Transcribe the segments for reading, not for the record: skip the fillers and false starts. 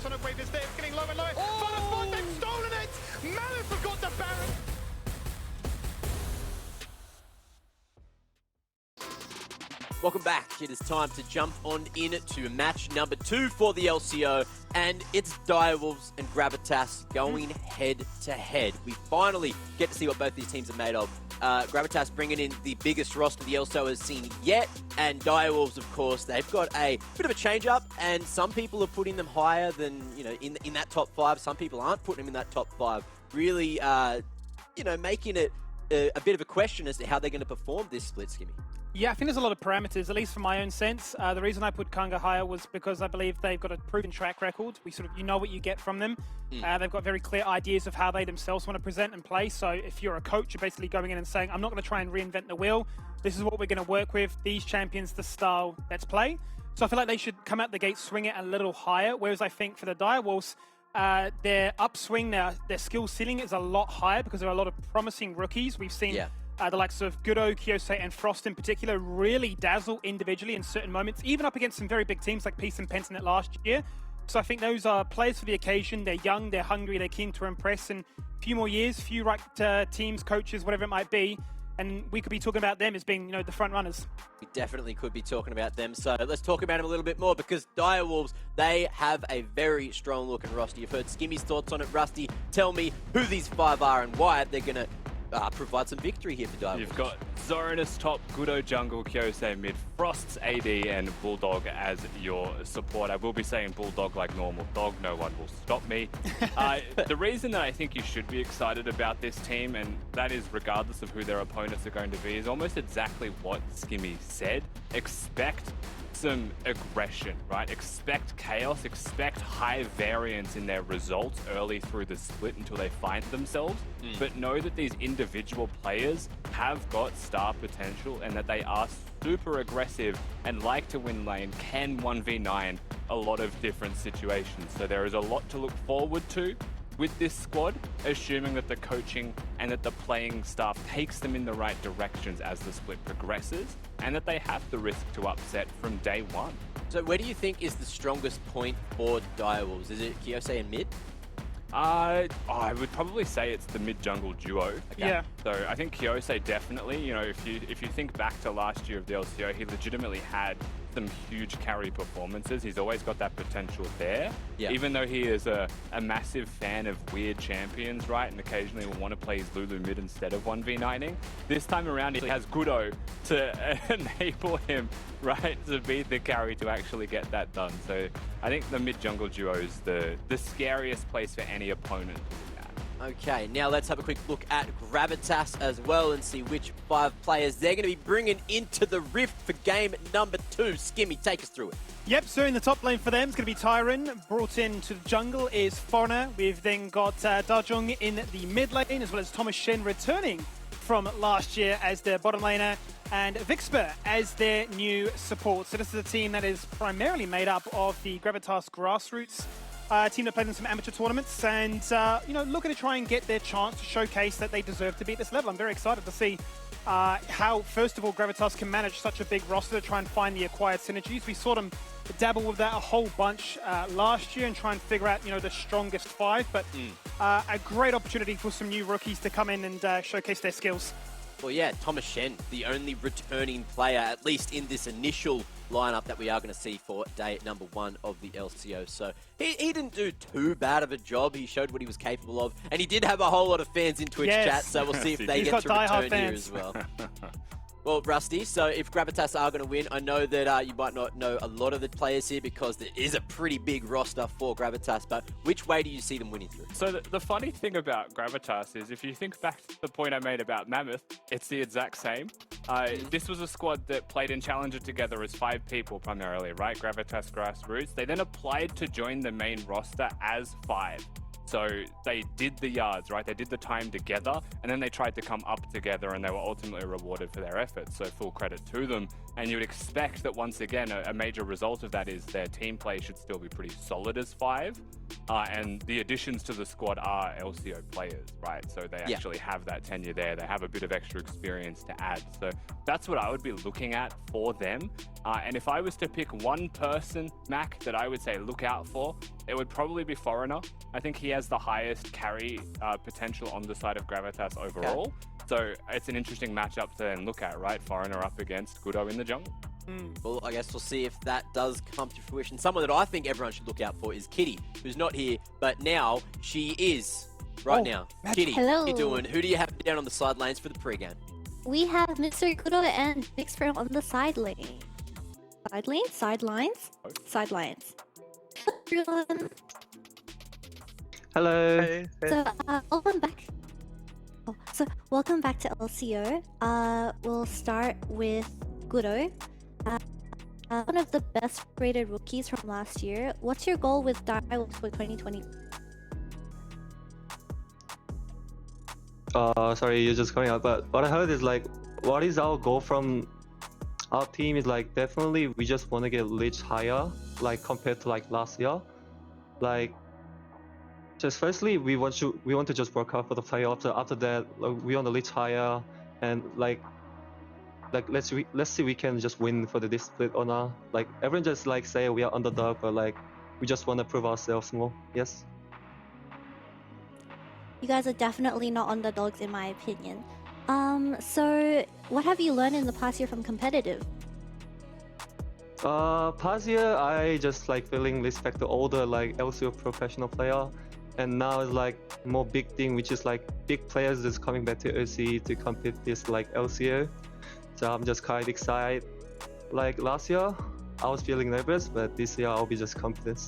Sonic Wave is there, it's getting lower and lower. Oh! They've stolen it! Mammoth have got the Baron! Welcome back. It is time to jump on into match number 2 for the LCO, and it's Direwolves and Gravitas going head to head. We finally get to see what both these teams are made of. Gravitas bringing in the biggest roster the LCO has seen yet, and Direwolves, of course, they've got a bit of a change-up, and some people are putting them higher than, you know, in that top 5. Some people aren't putting them in that top 5. Really, you know, making it a bit of a question as to how they're going to perform this split, Skimmy. Yeah, I think there's a lot of parameters, at least from my own sense. The reason I put Kanga higher was because I believe they've got a proven track record. You know what you get from them. They've got very clear ideas of how they themselves want to present and play. So if you're a coach, you're basically going in and saying, I'm not going to try and reinvent the wheel. This is what we're going to work with. These champions, the style, let's play. So I feel like they should come out the gate, swing it a little higher. Whereas I think for the Direwolves, their upswing, their skill ceiling is a lot higher because there are a lot of promising rookies. We've seen the likes of Gudo, Kyose, and Frost in particular really dazzle individually in certain moments, even up against some very big teams like Peace and Pentanet last year. So I think those are players for the occasion. They're young, they're hungry, they're keen to impress, and a few more years, few right teams, coaches, whatever it might be, and we could be talking about them as being, you know, the front runners. We definitely could be talking about them. So let's talk about them a little bit more, because Direwolves, they have a very strong looking roster. You've heard Skimmy's thoughts on it. Rusty, tell me who these 5 are and why they're going to provide some victory here for Direwolves. You've got Zoranus top, Gudo jungle, Kyose mid, Frost's AD, and Bulldog as your support. I will be saying Bulldog like normal dog, no one will stop me. The reason that I think you should be excited about this team, and that is regardless of who their opponents are going to be, is almost exactly what Skimmy said. Expect some aggression, right? Expect chaos, expect high variance in their results early through the split until they find themselves, but know that these individual players have got star potential and that they are super aggressive and like to win lane, can 1v9 a lot of different situations. So there is a lot to look forward to with this squad, assuming that the coaching and that the playing staff takes them in the right directions as the split progresses, and that they have the risk to upset from day one. So where do you think is the strongest point for Direwolves? Is it Kyose and mid? I would probably say it's the mid-jungle duo. Okay. Yeah. So I think Kyose definitely, you know, if you think back to last year of the LCO, he legitimately had some huge carry performances. He's always got that potential there. Yeah. Even though he is a massive fan of weird champions, right, and occasionally will want to play his Lulu mid instead of 1v9ing, this time around he has Gudo to enable him, right, to be the carry to actually get that done. So I think the mid-jungle duo is the scariest place for any opponent to look at. Okay, now let's have a quick look at Gravitas as well and see which 5 players they're going to be bringing into the Rift for game number 2. Skimmy, take us through it. Yep, so in the top lane for them is going to be Tyron. Brought into the jungle is Foreigner. We've then got Dajong in the mid lane, as well as Thomas Shen returning from last year as their bottom laner, and Vixper as their new support. So this is a team that is primarily made up of the Gravitas grassroots team that played in some amateur tournaments, and you know, looking to try and get their chance to showcase that they deserve to be at this level. I'm very excited to see how, first of all, Gravitas can manage such a big roster to try and find the acquired synergies. We saw them dabble with that a whole bunch last year and try and figure out, you know, the strongest 5, but a great opportunity for some new rookies to come in and showcase their skills. Well, yeah, Thomas Shen, the only returning player, at least in this initial lineup that we are going to see for day number 1 of the LCO. So he didn't do too bad of a job. He showed what he was capable of, and he did have a whole lot of fans in Twitch chat, so we'll see if they get to return here as well. Well, Rusty, so if Gravitas are going to win, I know that you might not know a lot of the players here because there is a pretty big roster for Gravitas, but which way do you see them winning through? So the funny thing about Gravitas is, if you think back to the point I made about Mammoth, it's the exact same. This was a squad that played in Challenger together as 5 people primarily, right? Gravitas grassroots. They then applied to join the main roster as 5. So they did the yards, right? They did the time together, and then they tried to come up together, and they were ultimately rewarded for their efforts. So full credit to them. And you would expect that once again, a major result of that is their team play should still be pretty solid as 5. And the additions to the squad are LCO players, right? So they actually have that tenure there. They have a bit of extra experience to add. So that's what I would be looking at for them. And if I was to pick one person, Mac, that I would say look out for, it would probably be Foreigner. I think he has the highest carry potential on the side of Gravitas overall. Okay. So it's an interesting matchup to then look at, right? Foreigner up against Gudo in the jungle. Well, I guess we'll see if that does come to fruition. Someone that I think everyone should look out for is Kitty, who's not here, but now she is now. Kitty, hello. how you doing? Who do you have down on the sidelines for the pregame? We have Mr. Gudo and Big Spring on the side lane. Sidelines? Sidelines. Everyone. Hello. Hey. So, welcome back. Welcome back to LCO. We'll start with Gudo. One of the best rated rookies from last year. What's your goal with Direwolves for 2020? Sorry, you're just coming out, but what I heard is like, what is our goal from our team is like, definitely we just want to get Lich higher, like compared to like last year. Like, just firstly, we want to just work hard for the playoffs. After that, like, we want to Lich higher, and like let's see we can just win for the this split or not. Like everyone just like say we are underdog, but like we just want to prove ourselves more. Yes. You guys are definitely not underdogs in my opinion. So what have you learned in the past year from competitive? Past year I just like feeling respect to older like LCO professional player, and now it's like more big thing, which is like big players just coming back to OC to compete this like LCO. So I'm just quite excited. Like last year I was feeling nervous, but this year I'll be just confident.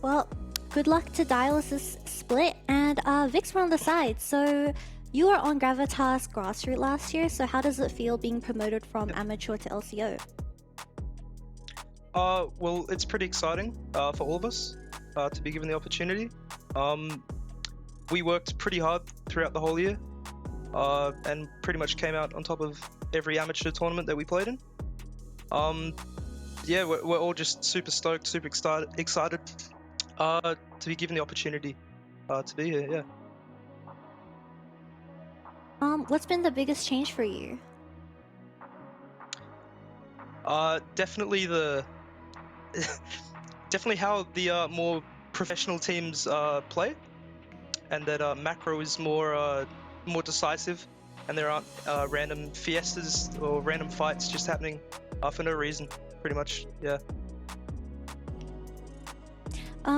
Well, good luck to Dialysis split, and Vix were on the side. So you were on Gravitas Grassroots last year, so how does it feel being promoted from amateur to LCO? Well, it's pretty exciting for all of us to be given the opportunity. We worked pretty hard throughout the whole year and pretty much came out on top of every amateur tournament that we played in. Yeah, we're all just super stoked, super excited to be given the opportunity to be here, yeah. What's been the biggest change for you? Definitely definitely how the more professional teams play, and that macro is more decisive, and there aren't random fiestas or random fights just happening for no reason, pretty much, yeah.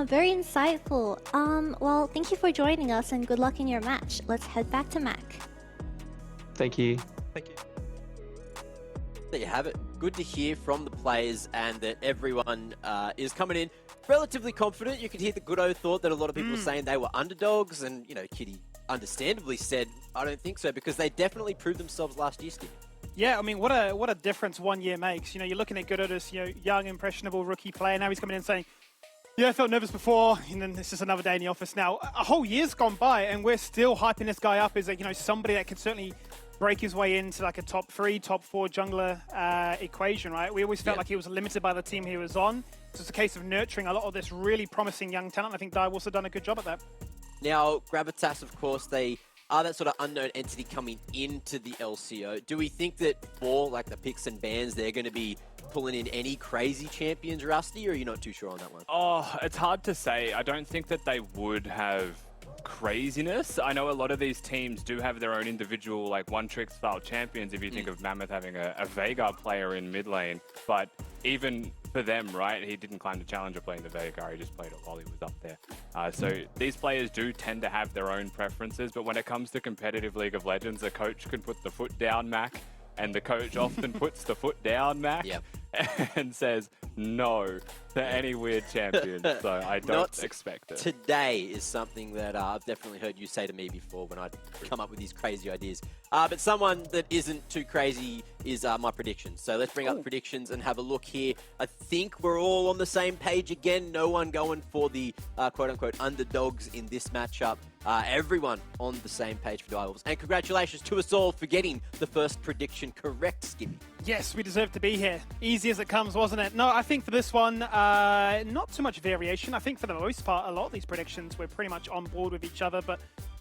Very insightful. Well, thank you for joining us and good luck in your match. Let's head back to Mac. Thank you. Thank you. There you have it. Good to hear from the players and that everyone is coming in relatively confident. You could hear the Gudo thought that a lot of people were saying they were underdogs, and you know, Kitty understandably said, I don't think so, because they definitely proved themselves last year, Steve. Yeah, I mean, what a difference 1 year makes. You know, you're looking at Gudo, this young, impressionable rookie player. Now he's coming in and saying, yeah, I felt nervous before, and then it's just another day in the office now. A whole year's gone by, and we're still hyping this guy up as somebody that could certainly break his way into like a top 3, top 4 jungler equation, right? We always felt like he was limited by the team he was on. So it's a case of nurturing a lot of this really promising young talent. I think Direwolves have done a good job at that. Now, Gravitas, of course, they are that sort of unknown entity coming into the LCO. Do we think that for like the picks and bans, they're going to be pulling in any crazy champions, Rusty, or are you not too sure on that one? Oh, it's hard to say. I don't think that they would have craziness. I know a lot of these teams do have their own individual like one-trick style champions, if you think of Mammoth having a Veigar player in mid lane, but even for them, right, he didn't climb the challenger playing the Veigar, he just played it while he was up there. So these players do tend to have their own preferences, but when it comes to competitive League of Legends, the coach can put the foot down, Mac, and the coach often puts the foot down, Mac, and says no to any weird champion. So I don't expect it. Today is something that I've definitely heard you say to me before when I'd come up with these crazy ideas. But someone that isn't too crazy is my predictions. So let's bring up the predictions and have a look here. I think we're all on the same page again. No one going for the quote-unquote underdogs in this matchup. Everyone on the same page for Direwolves. And congratulations to us all for getting the first prediction correct, Skippy. Yes, we deserve to be here. Easy as it comes, wasn't it? No, I think for this one, not too much variation. I think for the most part, a lot of these predictions, we're pretty much on board with each other. But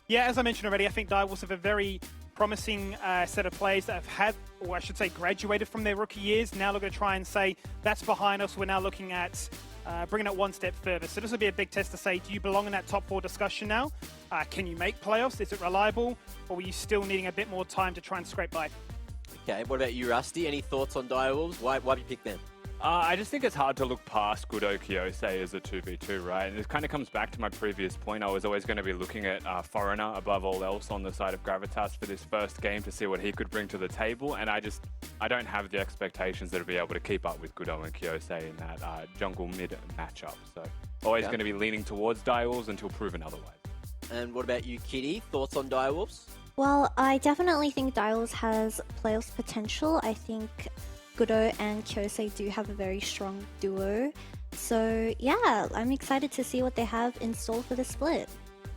yeah, as I mentioned already, I think Direwolves have a very promising set of players that have had, or I should say graduated from their rookie years. Now they're going to try and say, that's behind us. We're now looking at bringing it one step further. So this will be a big test to say, do you belong in that top 4 discussion now? Can you make playoffs? Is it reliable? Or were you still needing a bit more time to try and scrape by? Okay, what about you, Rusty? Any thoughts on Direwolves? Why have you picked them? I just think it's hard to look past Gudo Kyosei as a 2v2, right? And it kind of comes back to my previous point. I was always going to be looking at Foreigner above all else on the side of Gravitas for this first game to see what he could bring to the table. And I don't have the expectations that he'll be able to keep up with Gudo and Kyosei in that jungle mid matchup. So always going to be leaning towards Direwolves until proven otherwise. And what about you, Kitty? Thoughts on Direwolves? Well, I definitely think Direwolves has playoffs potential. I think Gudo and Kyosei do have a very strong duo. So yeah, I'm excited to see what they have in store for the split.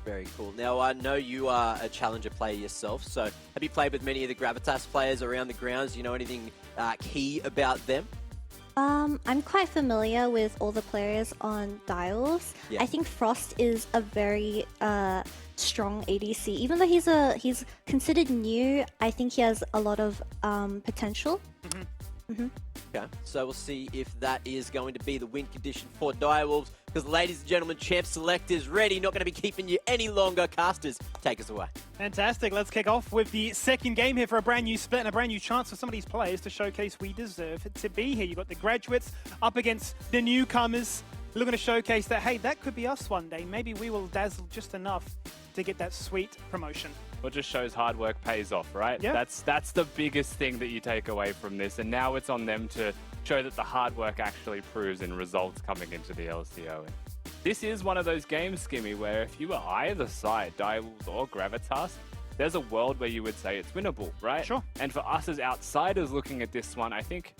Very cool. Now, I know you are a Challenger player yourself, so have you played with many of the Gravitas players around the grounds? Do you know anything key about them? I'm quite familiar with all the players on Direwolves. Yeah. I think Frost is a very strong ADC. Even though he's considered new, I think he has a lot of potential. Okay, so we'll see if that is going to be the win condition for Direwolves. Because, ladies and gentlemen, Champ Select is ready. Not going to be keeping you any longer. Casters, take us away. Fantastic. Let's kick off with the second game here for a brand new split and a brand new chance for some of these players to showcase we deserve to be here. You've got the graduates up against the newcomers, looking to showcase that, hey, that could be us one day. Maybe we will dazzle just enough to get that sweet promotion. Well, it just shows hard work pays off, right? Yeah. That's the biggest thing that you take away from this. And now it's on them to show that the hard work actually proves in results coming into the LCO. And this is one of those games, Skimmy, where if you were either side, Direwolves or Gravitas, there's a world where you would say it's winnable, right? Sure. And for us as outsiders looking at this one, I think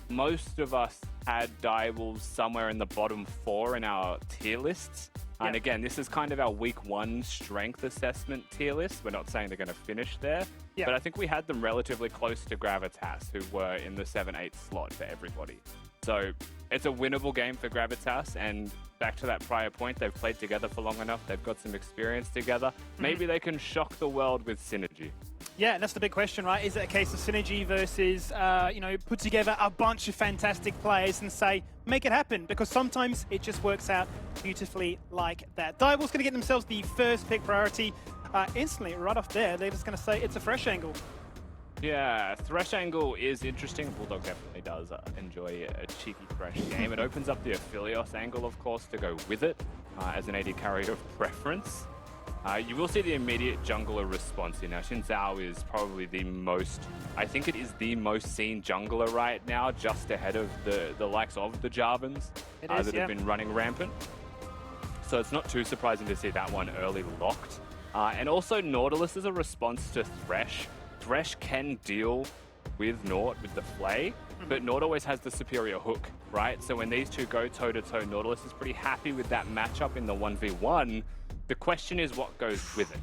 most of us had Direwolves somewhere in the bottom 4 in our tier lists. And again, this is kind of our week 1 strength assessment tier list. We're not saying they're going to finish there, but I think we had them relatively close to Gravitas, who were in the 7-8 slot for everybody. So it's a winnable game for Gravitas, and back to that prior point, they've played together for long enough. They've got some experience together. Maybe they can shock the world with synergy. Yeah, and that's the big question, right? Is it a case of synergy versus, put together a bunch of fantastic players and say, make it happen? Because sometimes it just works out beautifully like that. Direwolves going to get themselves the first pick priority instantly, right off there. They're just going to say it's a fresh angle. Yeah, Thresh angle is interesting. Bulldog definitely does enjoy a cheeky Thresh game. It opens up the Aphelios angle, of course, to go with it as an AD carry of preference. You will see the immediate jungler response here. Now, Xin Zhao is probably the most, I think it is the most seen jungler right now, just ahead of the likes of the Jarvans that have been running rampant. So it's not too surprising to see that one early locked. And also Nautilus is a response to Thresh. Thresh can deal with Naut with the Flay, but Naut always has the superior hook, right? So when these two go toe-to-toe, Nautilus is pretty happy with that matchup in the 1v1. The question is what goes with it.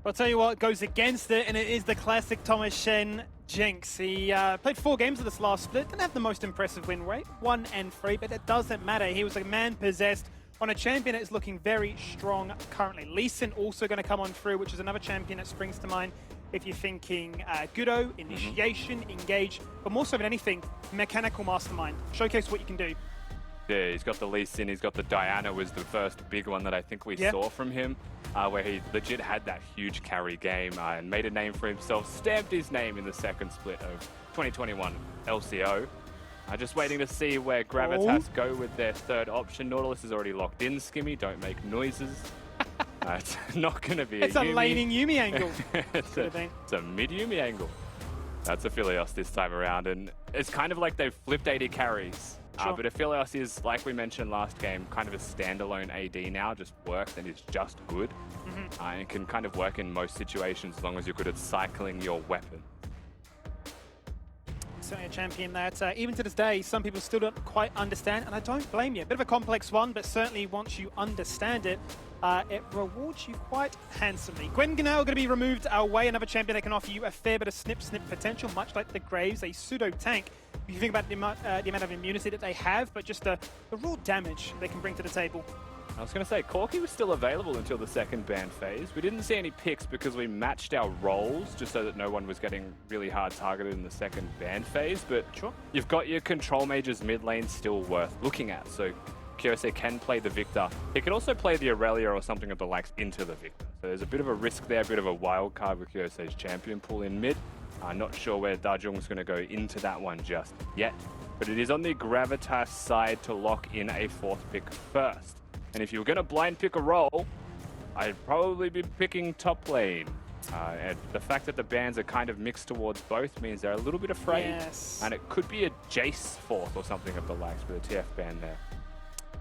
I'll tell you what goes against it, and it is the classic Thomas Shen jinx. He played 4 games of this last split, didn't have the most impressive win rate, 1 and 3, but it doesn't matter. He was a man possessed on a champion that is looking very strong currently. Lee Sin also going to come on through, which is another champion that springs to mind if you're thinking Gudo, initiation, engage, but more so than anything, mechanical mastermind. Showcase what you can do. Yeah, he's got the Lee Sin, he's got the Diana was the first big one that I think we saw from him, where he legit had that huge carry game and made a name for himself, stamped his name in the second split of 2021 LCO. Just waiting to see where Gravitas go with their third option. Nautilus is already locked in, Skimmy, don't make noises. It's not going to be it's a laning Yuumi angle. It's a mid-Yuumi angle. That's Aphelios this time around, and it's kind of like they've flipped AD carries. But Aphelios is, like we mentioned last game, kind of a standalone AD now, just works and is just good. And can kind of work in most situations as long as you're good at cycling your weapon. Certainly a champion that, even to this day, some people still don't quite understand, and I don't blame you. A bit of a complex one, but certainly once you understand it, it rewards you quite handsomely. Gwen Ganao going to be removed away, another champion that can offer you a fair bit of snip potential, much like the Graves, a pseudo-tank. If you think about the amount of immunity that they have, but just the raw damage they can bring to the table. I was going to say, Corky was still available until the second ban phase. We didn't see any picks because we matched our roles just so that no one was getting really hard targeted in the second ban phase. But Sure. you've got your control mages mid lane still worth looking at. So Kyose can play the Victor. He can also play the Aurelia or something of the likes into the Victor. So there's a bit of a risk there, a bit of a wild card with Kyose's champion pool in mid. Not sure where Dajung's going to go into that one just yet. But it is on the Gravitas side to lock in a fourth pick first. And if you were going to blind pick a role, I'd probably be picking top lane. And the fact that the bans are kind of mixed towards both means they're a little bit afraid. Yes. And it could be a Jace fourth or something of the likes with a TF ban there.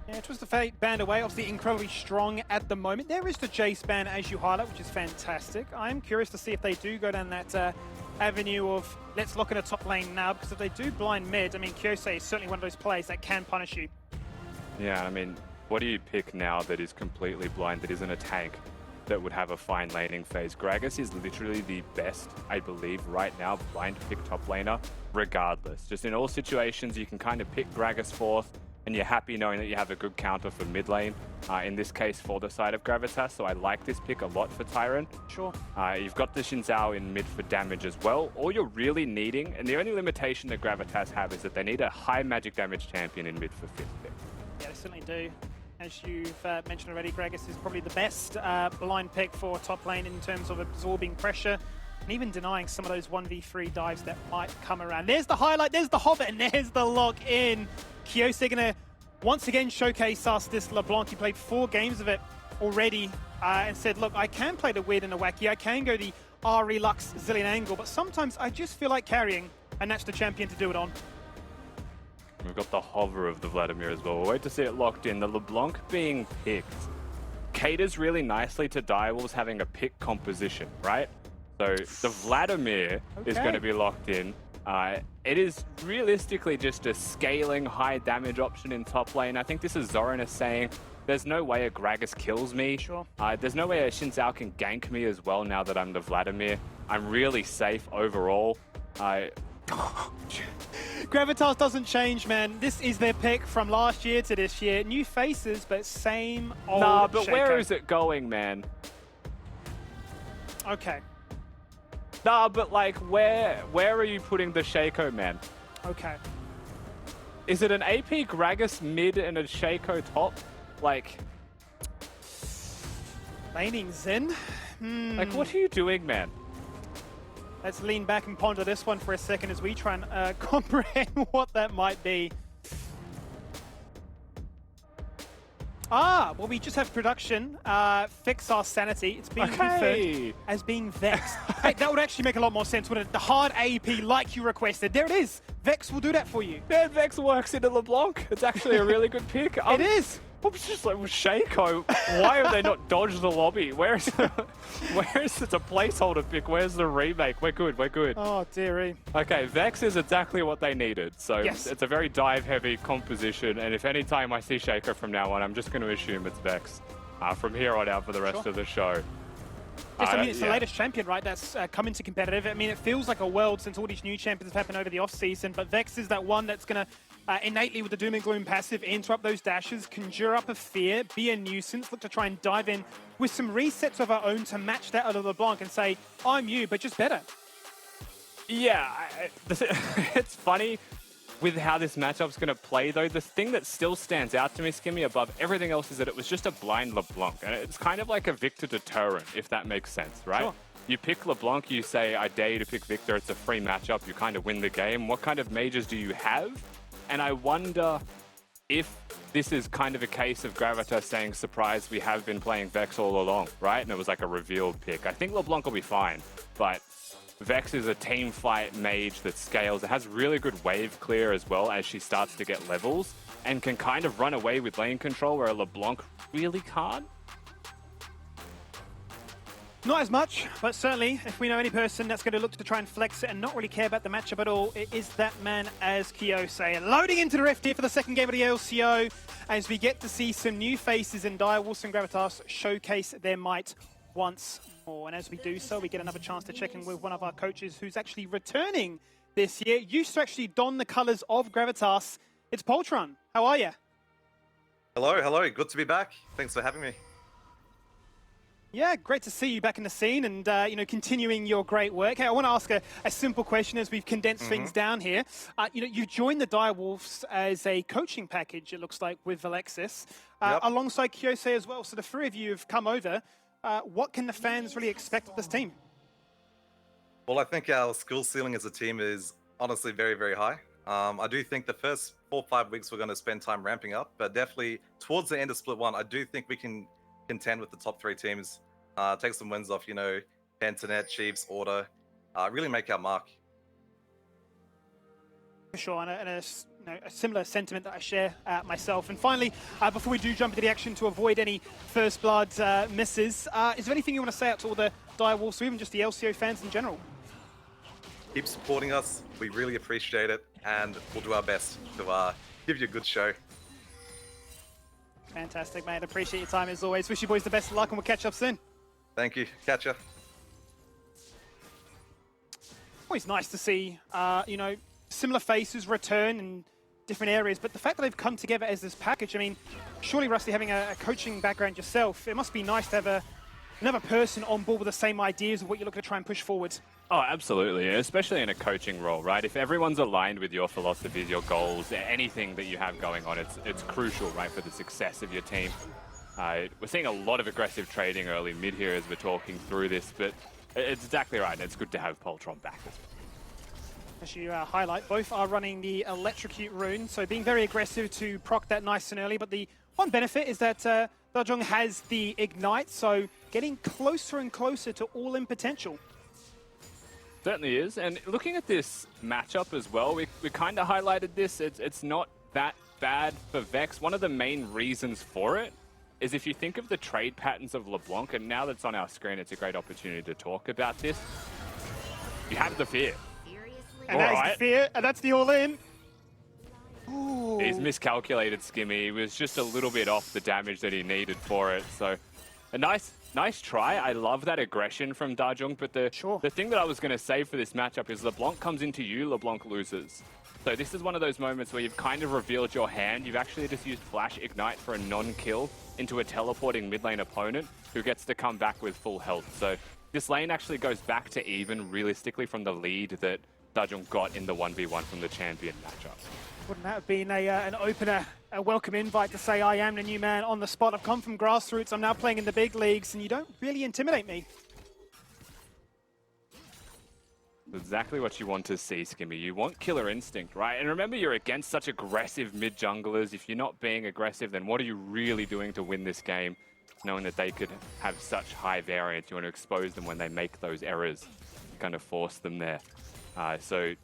Yeah, Twisted Fate banned away, obviously incredibly strong at the moment. There is the Jace ban, as you highlight, which is fantastic. I'm curious to see if they do go down that avenue of let's look at a top lane now, because if they do blind mid, I mean, Kyose is certainly one of those players that can punish you. Yeah, I mean, what do you pick now that is completely blind, that isn't a tank, that would have a fine laning phase? Gragas is literally the best, I believe, right now, blind pick top laner, regardless. Just in all situations, you can kind of pick Gragas fourth, and you're happy knowing that you have a good counter for mid lane, in this case for the side of Gravitas, so I like this pick a lot for Tyrant. Sure. You've got the Xin Zhao in mid for damage as well. All you're really needing, and the only limitation that Gravitas have, is that they need a high magic damage champion in mid for fifth pick. Yeah, they certainly do. As you've mentioned already, Gragas is probably the best blind pick for top lane in terms of absorbing pressure and even denying some of those 1v3 dives that might come around. There's the highlight, there's the Hobbit, and there's the lock in. Kyose gonna once again showcase us this LeBlanc. He played 4 games of it already and said, look, I can play the weird and the wacky, I can go the Ari Lux Zillion angle, but sometimes I just feel like carrying, and that's the champion to do it on. We've got the hover of the Vladimir as well. We'll wait to see it locked in. The LeBlanc being picked caters really nicely to Direwolves having a pick composition, right? So the Vladimir is going to be locked in. It is realistically just a scaling high damage option in top lane. I think this is Zoranus saying, there's no way a Gragas kills me. Sure. There's no way a Xin Zhao can gank me as well now that I'm the Vladimir. I'm really safe overall. Gravitas doesn't change, man. This is their pick from last year to this year. New faces, but same old Nah, but shaker. where is it going, man? Okay. Nah, but like, where are you putting the Shaco, man? Okay. Is it an AP Gragas mid and a Shaco top? Like... Laning Zen? Like, what are you doing, man? Let's lean back and ponder this one for a second as we try and comprehend what that might be. Well, we just have production fix our sanity. It's being referred as being Vex. Hey, that would actually make a lot more sense, wouldn't it? The hard AP like you requested. There it is. Vex will do that for you. Yeah, Vex works into LeBlanc. It's actually a really good pick. It is. I was just like, well, Shaco, why have they not dodged the lobby? Where is it a placeholder pick? Where's the remake? We're good, we're good. Oh, dearie. Okay, Vex is exactly what they needed. So Yes. it's a very dive-heavy composition, and if any time I see Shaco from now on, I'm just going to assume it's Vex from here on out for the rest of the show. Yes, I mean, it's the latest champion, right, that's come into competitive. I mean, it feels like a world since all these new champions have happened over the off-season, but Vex is that one that's going to innately, with the Doom and Gloom passive, interrupt those dashes, conjure up a fear, be a nuisance, look to try and dive in with some resets of our own to match that out of LeBlanc and say, I'm you, but just better. Yeah, it's funny with how this matchup's going to play, though. The thing that still stands out to me, Skimmy, above everything else is that it was just a blind LeBlanc. And it's kind of like a Victor deterrent, if that makes sense, right? Sure. You pick LeBlanc, you say, I dare you to pick Victor, it's a free matchup, you kind of win the game. What kind of mages do you have? And I wonder if this is kind of a case of Gravitas saying, surprise, we have been playing Vex all along, right? And it was like a revealed pick. I think LeBlanc will be fine, but Vex is a team fight mage that scales. It has really good wave clear as well as she starts to get levels and can kind of run away with lane control where a LeBlanc really can't. Not as much, but certainly, if we know any person that's going to look to try and flex it and not really care about the matchup at all, it is that man as Kyose. Loading into the rift here for the second game of the LCO, as we get to see some new faces in Direwolves and Gravitas showcase their might once more. And as we do so, we get another chance to check in with one of our coaches who's actually returning this year. Used to actually don the colours of Gravitas. It's Poltron. How are you? Hello, hello. Good to be back. Thanks for having me. Yeah, great to see you back in the scene and, continuing your great work. Hey, I want to ask a simple question as we've condensed things down here. You joined the Direwolves as a coaching package, it looks like, with Alexis, alongside Kyosei as well. So the three of you have come over. What can the fans really expect of this team? Well, I think our skill ceiling as a team is honestly very, very high. I do think the first 4 or 5 weeks we're going to spend time ramping up, but definitely towards the end of Split 1, I do think we can contend with the top 3 teams, take some wins off, Pantanet, Chiefs, Order, really make our mark. For sure, and a similar sentiment that I share myself. And finally, before we do jump into the action to avoid any first blood misses, is there anything you want to say out to all the Direwolves or even just the LCO fans in general? Keep supporting us. We really appreciate it, and we'll do our best to give you a good show. Fantastic, mate. Appreciate your time as always. Wish you boys the best of luck, and we'll catch up soon. Thank you. Catch ya. Always nice to see, similar faces return in different areas, but the fact that they've come together as this package, I mean, surely, Rusty, having a coaching background yourself, it must be nice to have another person on board with the same ideas of what you're looking to try and push forward. Oh, absolutely, especially in a coaching role, right? If everyone's aligned with your philosophies, your goals, anything that you have going on, it's crucial, right, for the success of your team. We're seeing a lot of aggressive trading early mid here as we're talking through this, but it's exactly right, and it's good to have Poltron back as well. As you highlight, both are running the Electrocute rune, so being very aggressive to proc that nice and early, but the one benefit is that Dajong has the Ignite, so getting closer and closer to all-in potential. Certainly is, and looking at this matchup as well, we kind of highlighted this. It's not that bad for Vex. One of the main reasons for it is if you think of the trade patterns of LeBlanc, and now that's on our screen, it's a great opportunity to talk about this. You have the fear. And that's the fear, and that's the all-in. He's miscalculated Skimmy. He was just a little bit off the damage that he needed for it. So a nice try. I love that aggression from Dajong, but the thing that I was going to say for this matchup is LeBlanc comes into you, LeBlanc loses. So this is one of those moments where you've kind of revealed your hand. You've actually just used Flash Ignite for a non-kill into a teleporting mid lane opponent who gets to come back with full health. So this lane actually goes back to even realistically from the lead that Dajong got in the 1v1 from the champion matchup. Wouldn't that have been an opener, a welcome invite to say I am the new man on the spot. I've come from grassroots, I'm now playing in the big leagues, and you don't really intimidate me. Exactly what you want to see, Skimmy. You want killer instinct, right? And remember, you're against such aggressive mid-junglers. If you're not being aggressive, then what are you really doing to win this game? Knowing that they could have such high variance, you want to expose them when they make those errors, kind of force them there. So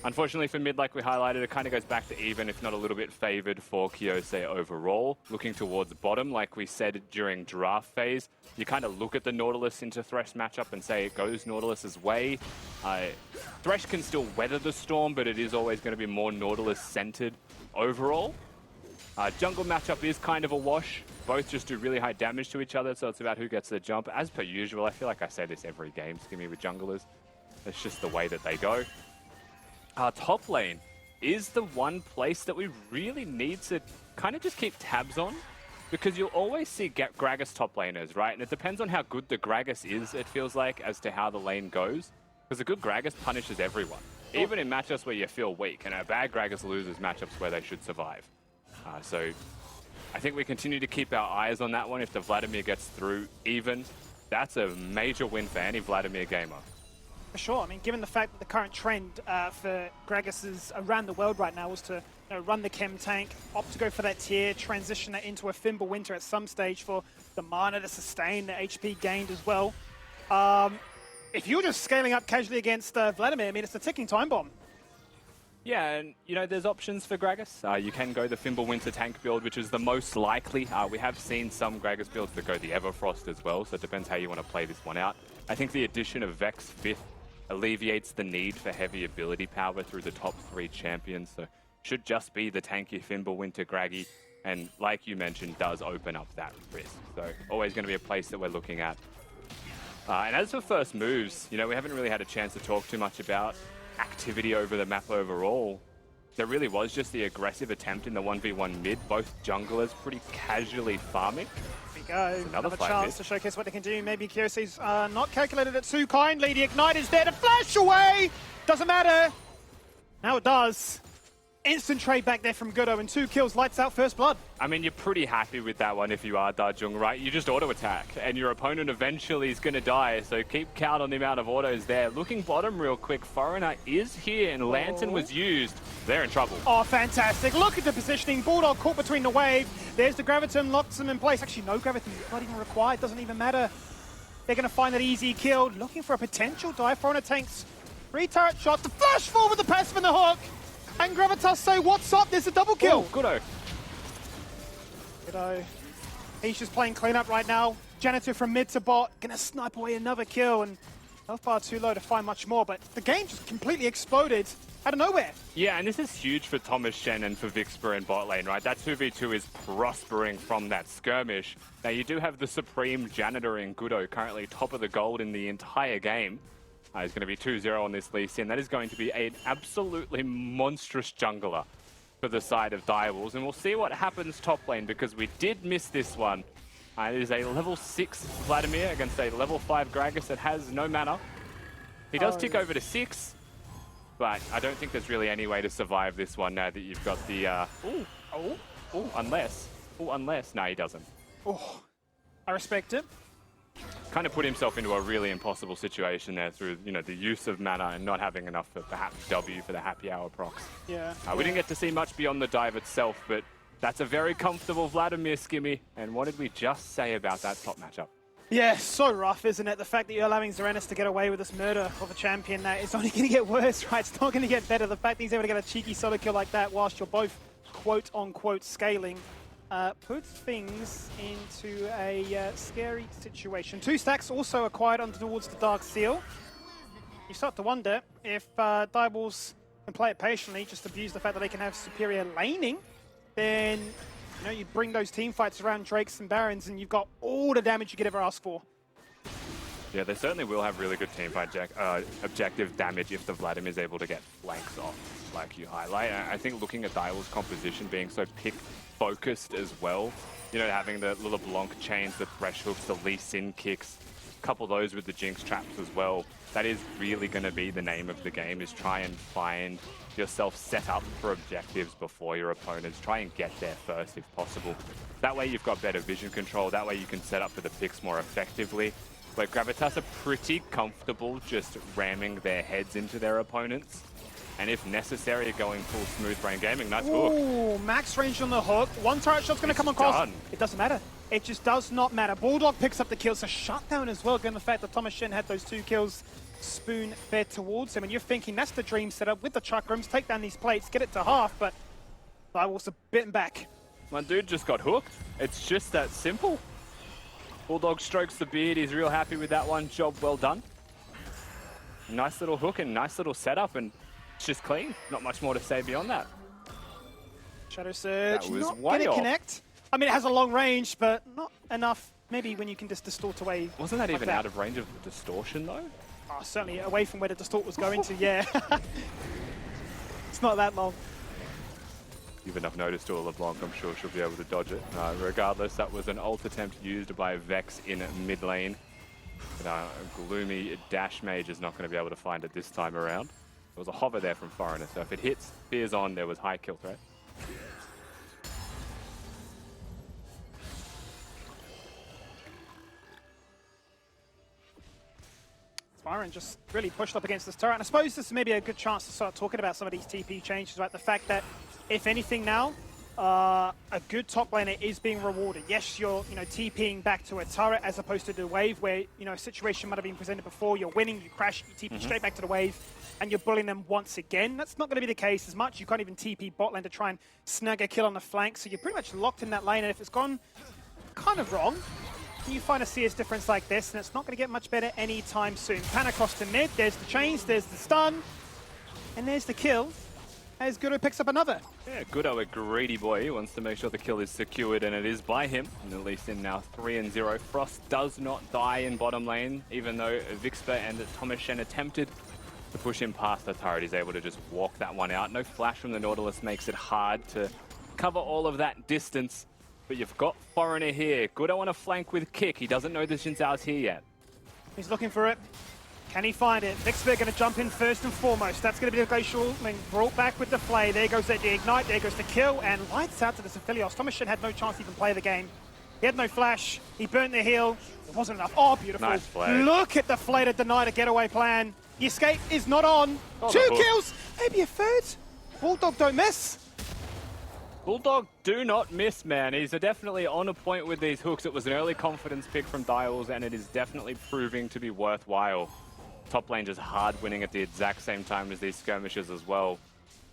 unfortunately for mid, like we highlighted, it kind of goes back to even, if not a little bit favored for Kyosei overall. Looking towards bottom, like we said during draft phase, you kind of look at the Nautilus into Thresh matchup and say it goes Nautilus's way. Thresh can still weather the storm, but it is always going to be more Nautilus-centered overall. Jungle matchup is kind of a wash. Both just do really high damage to each other, so it's about who gets the jump. As per usual, I feel like I say this every game, Skimmy, with junglers. It's just the way that they go. Top lane is the one place that we really need to kind of just keep tabs on, because you'll always see Gragas top laners, right? And it depends on how good the Gragas is, it feels like, as to how the lane goes. Because a good Gragas punishes everyone, even in matchups where you feel weak, and a bad Gragas loses matchups where they should survive. So I think we continue to keep our eyes on that one. If the Vladimir gets through even, that's a major win for any Vladimir gamer. For sure. I mean, given the fact that the current trend for Gragas around the world right now was to run the chem tank, opt to go for that tier, transition that into a Fimbulwinter at some stage for the mana to sustain, the HP gained as well. If you're just scaling up casually against Vladimir, I mean, it's a ticking time bomb. Yeah, and there's options for Gragas. You can go the Fimbulwinter tank build, which is the most likely. We have seen some Gragas builds that go the Everfrost as well, so it depends how you want to play this one out. I think the addition of Vex 5th alleviates the need for heavy ability power through the top 3 champions, so should just be the tanky Fimbulwinter Graggy, and like you mentioned, does open up that risk. So always going to be a place that we're looking at. And as for first moves, we haven't really had a chance to talk too much about activity over the map overall. there really was just the aggressive attempt in the 1v1 mid, both junglers pretty casually farming. Here we go. Another fight chance mid. to showcase what they can do. Maybe Kyrie's not calculated it too kindly. The Ignite is there to flash away. Doesn't matter. Now it does. Instant trade back there from Gudo and 2 kills, lights out first blood. I mean, you're pretty happy with that one if you are Dajung, right? You just auto-attack, and your opponent eventually is going to die, so keep count on the amount of autos there. Looking bottom real quick, Foreigner is here, and Lantern was used. They're in trouble. Oh, fantastic. Look at the positioning. Bulldog caught between the wave. There's the Gravitum, locks him in place. Actually, no Gravitum, not even required, doesn't even matter. They're going to find that easy kill. Looking for a potential dive. Foreigner tanks 3 turret shots, the flash forward, the passive and the hook. And Gravitas say, what's up? There's a double kill. Oh, Gudo. Gudo. He's just playing cleanup right now. Janitor from mid to bot. Gonna snipe away another kill. And health bar too low to find much more. But the game just completely exploded out of nowhere. Yeah, and this is huge for Thomas Shen and for Vixper in bot lane, right? That 2v2 is prospering from that skirmish. Now, you do have the Supreme Janitor in Gudo, currently top of the gold in the entire game. He's going to be 2-0 on this Lee Sin. That is going to be an absolutely monstrous jungler for the side of Direwolves. And we'll see what happens top lane, because we did miss this one. It is a level 6 Vladimir against a level 5 Gragas that has no mana. He does tick over to 6, but I don't think there's really any way to survive this one now that you've got the... unless... No, he doesn't. Oh, I respect it. Kind of put himself into a really impossible situation there through, you know, the use of mana and not having enough for perhaps W for the happy hour procs. Yeah. We didn't get to see much beyond the dive itself, but that's a very comfortable Vladimir, Skimmy. And what did we just say about that top matchup? Yeah, so rough, isn't it? The fact that you're allowing Xeranis to get away with this murder of a champion, that it's only going to get worse, right? It's not going to get better. The fact that he's able to get a cheeky solo kill like that whilst you're both quote-unquote scaling puts things into a scary situation. 2 stacks also acquired on towards the Dark Seal. You start to wonder if Direwolves can play it patiently, just abuse the fact that they can have superior laning, then you know, you bring those team fights around Drakes and Barons and you've got all the damage you could ever ask for. Yeah, they certainly will have really good teamfight objective damage if the Vladimir is able to get flanks off, like you highlight. I think looking at Direwolves' composition being so pick-focused as well, you know, having the LeBlanc chains, the Thresh hooks, the Lee Sin kicks, couple those with the Jinx traps as well, that is really going to be the name of the game, is try and find yourself set up for objectives before your opponents. Try and get there first if possible. That way you've got better vision control, that way you can set up for the picks more effectively. But Gravitas are pretty comfortable just ramming their heads into their opponents. And if necessary, going full smooth brain gaming. Nice hook. Ooh, max range on the hook. 1 turret shot's going to come across. Done. It doesn't matter. It just does not matter. Bulldog picks up the kills. A shutdown as well, given the fact that Thomas Shen had those 2 kills spoon-fed towards him. And you're thinking that's the dream setup with the chakrams. Take down these plates, get it to half, but Direwolves are bitten back. My dude just got hooked. It's just that simple. Bulldog strokes the beard. He's real happy with that one. Job well done. Nice little hook and nice little setup, and it's just clean. Not much more to say beyond that. Shadow Surge, That was not way gonna off. connect. I mean, it has a long range, but not enough. Maybe when you can just distort away. Wasn't that like even out of range of the distortion, though? Oh, certainly away from where the distort was going to, yeah. It's not that long. Give enough notice to a LeBlanc, I'm sure she'll be able to dodge it. Regardless, that was an ult attempt used by Vex in mid lane. But a gloomy Dash Mage is not going to be able to find it this time around. There was a hover there from Foreigner, so if it hits, Fear's on, there was high kill threat. Byron just really pushed up against this turret. And I suppose this is maybe a good chance to start talking about some of these TP changes, right? The fact that, if anything now, a good top laner is being rewarded. Yes, you're TPing back to a turret as opposed to the wave where, a situation might have been presented before. You're winning, you crash, you TP straight back to the wave, and you're bullying them once again. That's not going to be the case as much. You can't even TP bot lane to try and snag a kill on the flank, so you're pretty much locked in that lane, and if it's gone kind of wrong, you find a CS difference like this, and it's not going to get much better anytime soon. Pan across to mid, there's the chains, there's the stun, and there's the kill, as Gudo picks up another. Yeah, Gudo, a greedy boy, he wants to make sure the kill is secured, and it is by him. And at least in now 3-0. Frost does not die in bottom lane, even though Vixper and Thomas Shen attempted to push him past the turret. He's able to just walk that one out. No flash from the Nautilus makes it hard to cover all of that distance. But you've got Foreigner here. Gudo on a flank with Kick. He doesn't know the Xin Zhao's here yet. He's looking for it. Can he find it? Vixper going to jump in first and foremost. That's going to be the glacial link brought back with the flay. There goes the ignite. There goes the kill. And lights out to the Aphelios. Thomas Shin had no chance to even play the game. He had no flash. He burnt the heal. It wasn't enough. Oh, beautiful. Nice play. Look at the flay to deny the getaway plan. The escape is not on. Oh, 2 kills. Maybe a third. Bulldog don't miss. Bulldog do not miss, man. He's definitely on a point with these hooks. It was an early confidence pick from Dials, and it is definitely proving to be worthwhile. Top lane just hard winning at the exact same time as these skirmishes as well.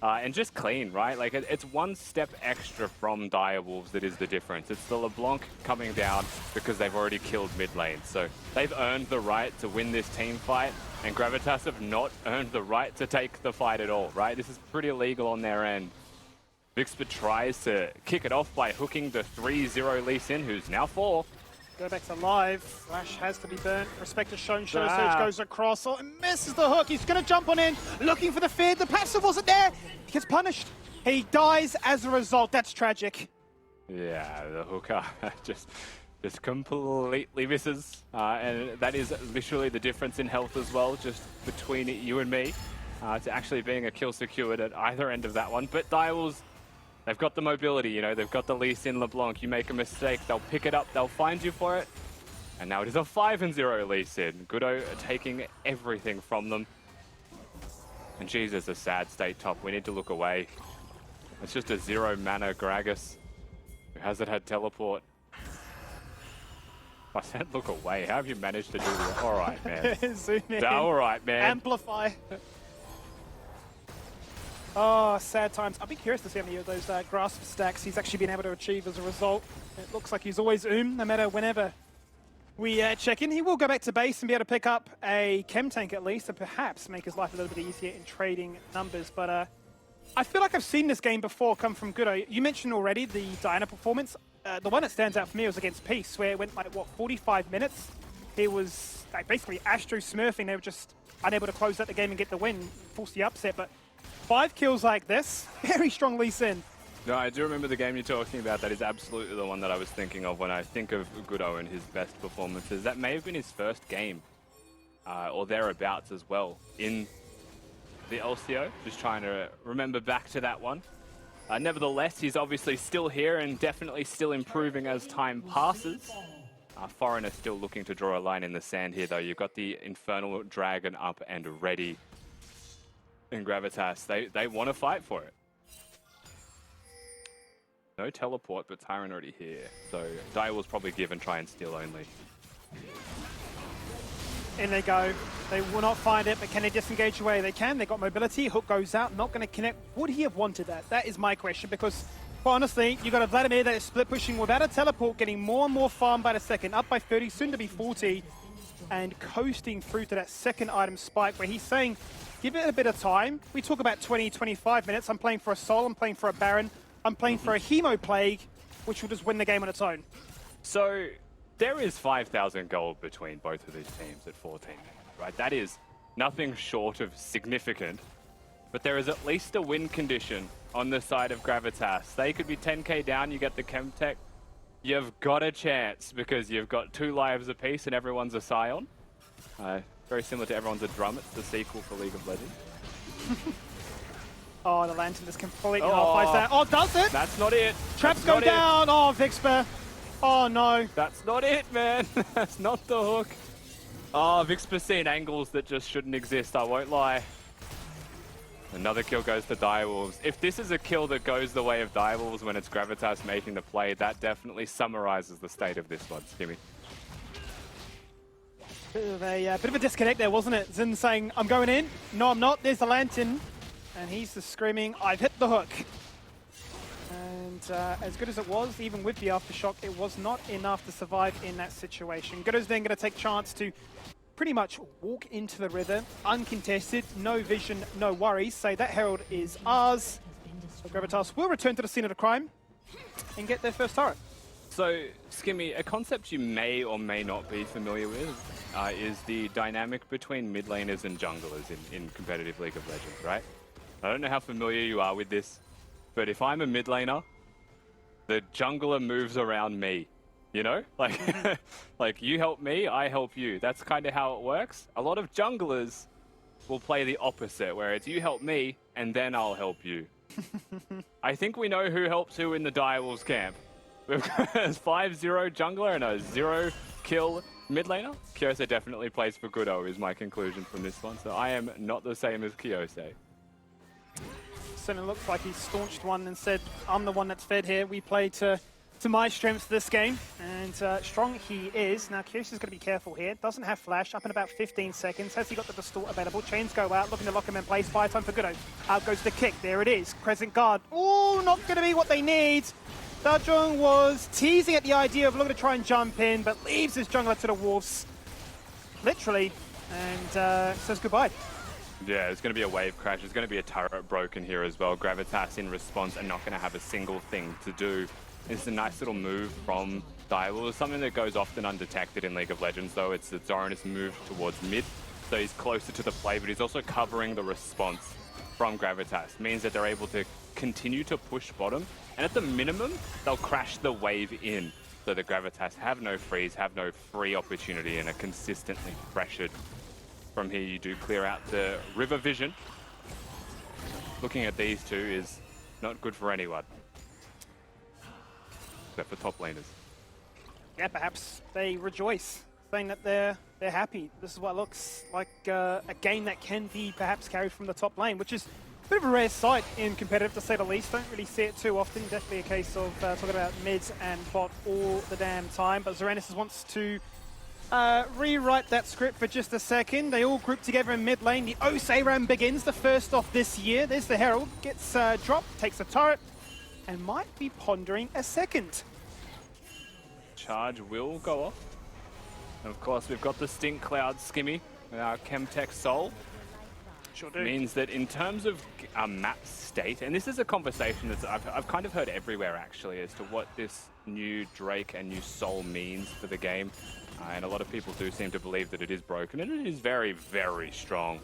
And just clean, right? Like, it's one step extra from Direwolves that is the difference. It's the LeBlanc coming down because they've already killed mid lane. So they've earned the right to win this team fight, and Gravitas have not earned the right to take the fight at all, right? This is pretty illegal on their end. Vixper tries to kick it off by hooking the 3-0 Lee Sin, who's now 4. Go back to live. Flash has to be burnt. Respect is shown. Shadow Surge goes across. Oh, and misses the hook. He's going to jump on in, looking for the feed. The passive wasn't there. He gets punished. He dies as a result. That's tragic. Yeah, the hooker just completely misses. And that is literally the difference in health as well, just between you and me, to actually being a kill secured at either end of that one. But Dials, they've got the mobility, you know, they've got the Lee Sin LeBlanc. You make a mistake, they'll pick it up, they'll find you for it. And now it is a 5-0 Lee Sin. Gudo taking everything from them. And Jesus, a sad state top. We need to look away. It's just a 0 mana Gragas who hasn't had teleport. I said look away. How have you managed to do that? All right, man. Zoom in. All right, man. Amplify. Oh, sad times. I'd be curious to see how many of those grasp stacks he's actually been able to achieve as a result. It looks like he's always no matter whenever we check in. He will go back to base and be able to pick up a chem tank at least, and perhaps make his life a little bit easier in trading numbers. But I feel like I've seen this game before come from Gudo. You mentioned already the Diana performance. The one that stands out for me was against Peace, where it went like, what, 45 minutes? He was like basically Astro smurfing. They were just unable to close out the game and get the win, force the upset. But 5 kills like this, very strong Lee Sin. No, I do remember the game you're talking about. That is absolutely the one that I was thinking of when I think of Gudo and his best performances. That may have been his first game, or thereabouts as well, in the LCO. Just trying to remember back to that one. Nevertheless, he's obviously still here and definitely still improving as time passes. Foreigner still looking to draw a line in the sand here, though. You've got the Infernal Dragon up and ready. And Gravitas, they want to fight for it. No teleport, but Tyrant already here. So Dire will probably give and try and steal only. In they go. They will not find it, but can they disengage away? They can. They got mobility. Hook goes out. Not going to connect. Would he have wanted that? That is my question, because quite honestly, you got a Vladimir that is split pushing without a teleport, getting more and more farm by the second, up by 30, soon to be 40, and coasting through to that second item spike, where he's saying, give it a bit of time. We talk about 20, 25 minutes. I'm playing for a Soul. I'm playing for a Baron. I'm playing for a Hemo Plague, which will just win the game on its own. So there is 5,000 gold between both of these teams at 14 minutes, right? That is nothing short of significant, but there is at least a win condition on the side of Gravitas. They could be 10k down, you get the Chemtech. You've got a chance because you've got 2 lives apiece and everyone's a Scion. Very similar to Everyone's a Drum. It's the sequel for League of Legends. Oh, the Lantern just completely nullifies that. Oh, does it? That's not it. Traps go down. Oh, Vixper. Oh, no. That's not it, man. That's not the hook. Oh, Vixper's seen angles that just shouldn't exist, I won't lie. Another kill goes to Direwolves. If this is a kill that goes the way of Direwolves when it's Gravitas making the play, that definitely summarizes the state of this one, Skimmy. Bit of a disconnect there, wasn't it? Zin saying, I'm going in. No, I'm not. There's the Lantern. And he's just screaming, I've hit the hook. And as good as it was, even with the Aftershock, it was not enough to survive in that situation. Gudo's then going to take chance to pretty much walk into the river, uncontested, no vision, no worries. Say that Herald is ours. So Gravitas will return to the scene of the crime and get their first turret. So, Skimmy, a concept you may or may not be familiar with is the dynamic between mid laners and junglers in competitive League of Legends, right? I don't know how familiar you are with this, but if I'm a mid laner, the jungler moves around me, you know? Like, like you help me, I help you. That's kind of how it works. A lot of junglers will play the opposite, where it's you help me, and then I'll help you. I think we know who helps who in the Direwolves camp. We've got a 5-0 jungler and a 0-kill mid laner. Kyose definitely plays for Gudo, is my conclusion from this one. So I am not the same as Kyose. Certainly looks like he staunched one and said, I'm the one that's fed here. We play to my strengths this game. And strong he is. Now Kyose's going to be careful here. Doesn't have flash. Up in about 15 seconds. Has he got the distort available? Chains go out. Looking to lock him in place. Buy time for Gudo. Out goes the kick. There it is. Crescent guard. Oh, not going to be what they need. Dajong was teasing at the idea of looking to try and jump in, but leaves his jungler to the wolves, literally, and says goodbye. Yeah, it's going to be a wave crash. There's going to be a turret broken here as well. Gravitas in response are not going to have a single thing to do. It's a nice little move from Direwolves. Something that goes often undetected in League of Legends, though. It's the Zoranus move towards mid, so he's closer to the play, but he's also covering the response from Gravitas. Means that they're able to continue to push bottom, and at the minimum, they'll crash the wave in, so the Gravitas have no freeze, have no free opportunity, and are consistently pressured. From here, you do clear out the river vision. Looking at these two is not good for anyone, except for top laners. Yeah, perhaps they rejoice, saying that they're happy. This is what looks like a game that can be perhaps carried from the top lane, which is a bit of a rare sight in competitive, to say the least. Don't really see it too often. Definitely a case of talking about mids and bot all the damn time. But Zoranus wants to rewrite that script for just a second. They all group together in mid lane. The Ose-Ram begins, the first off this year. There's the Herald, gets dropped, takes a turret, and might be pondering a second. Charge will go off. And of course, we've got the Stink Cloud Skimmy with our Chemtech Soul. Sure do. Means that in terms of map state, and this is a conversation that I've kind of heard everywhere actually, as to what this new Drake and new Soul means for the game. And a lot of people do seem to believe that it is broken, and it is very, very strong.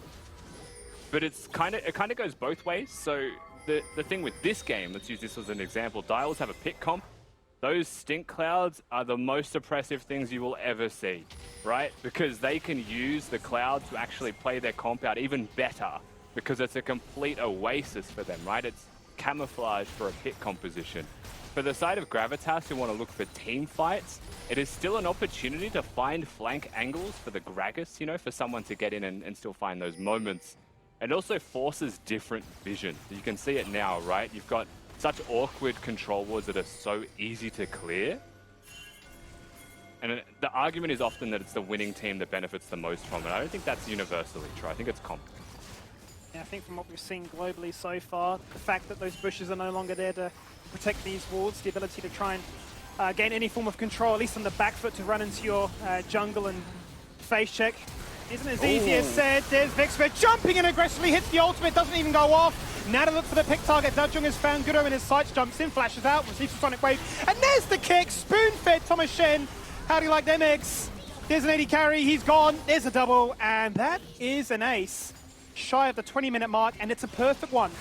But it kind of goes both ways. So the thing with this game, let's use this as an example. Dials have a pick comp. Those Stink Clouds are the most oppressive things you will ever see, right? Because they can use the cloud to actually play their comp out even better, because it's a complete oasis for them, right? It's camouflage for a pit composition. For the side of Gravitas who want to look for team fights, it is still an opportunity to find flank angles for the Gragas, you know, for someone to get in and still find those moments. It also forces different vision. You can see it now, right? You've got such awkward control wards that are so easy to clear. And the argument is often that it's the winning team that benefits the most from it. I don't think that's universally true. I think it's common. Yeah, I think from what we've seen globally so far, the fact that those bushes are no longer there to protect these wards, the ability to try and gain any form of control, at least on the back foot, to run into your jungle and face check, isn't as easy as said. There's Vexper jumping and aggressively hits the ultimate, doesn't even go off. Now to look for the pick target. Dajong has found Gudo in his sights, jumps in, flashes out, receives a sonic wave, and there's the kick, spoon-fed Thomas Shen. How do you like them eggs? There's an 80 carry, he's gone, there's a double, and that is an ace. Shy of the 20-minute mark, and it's a perfect one.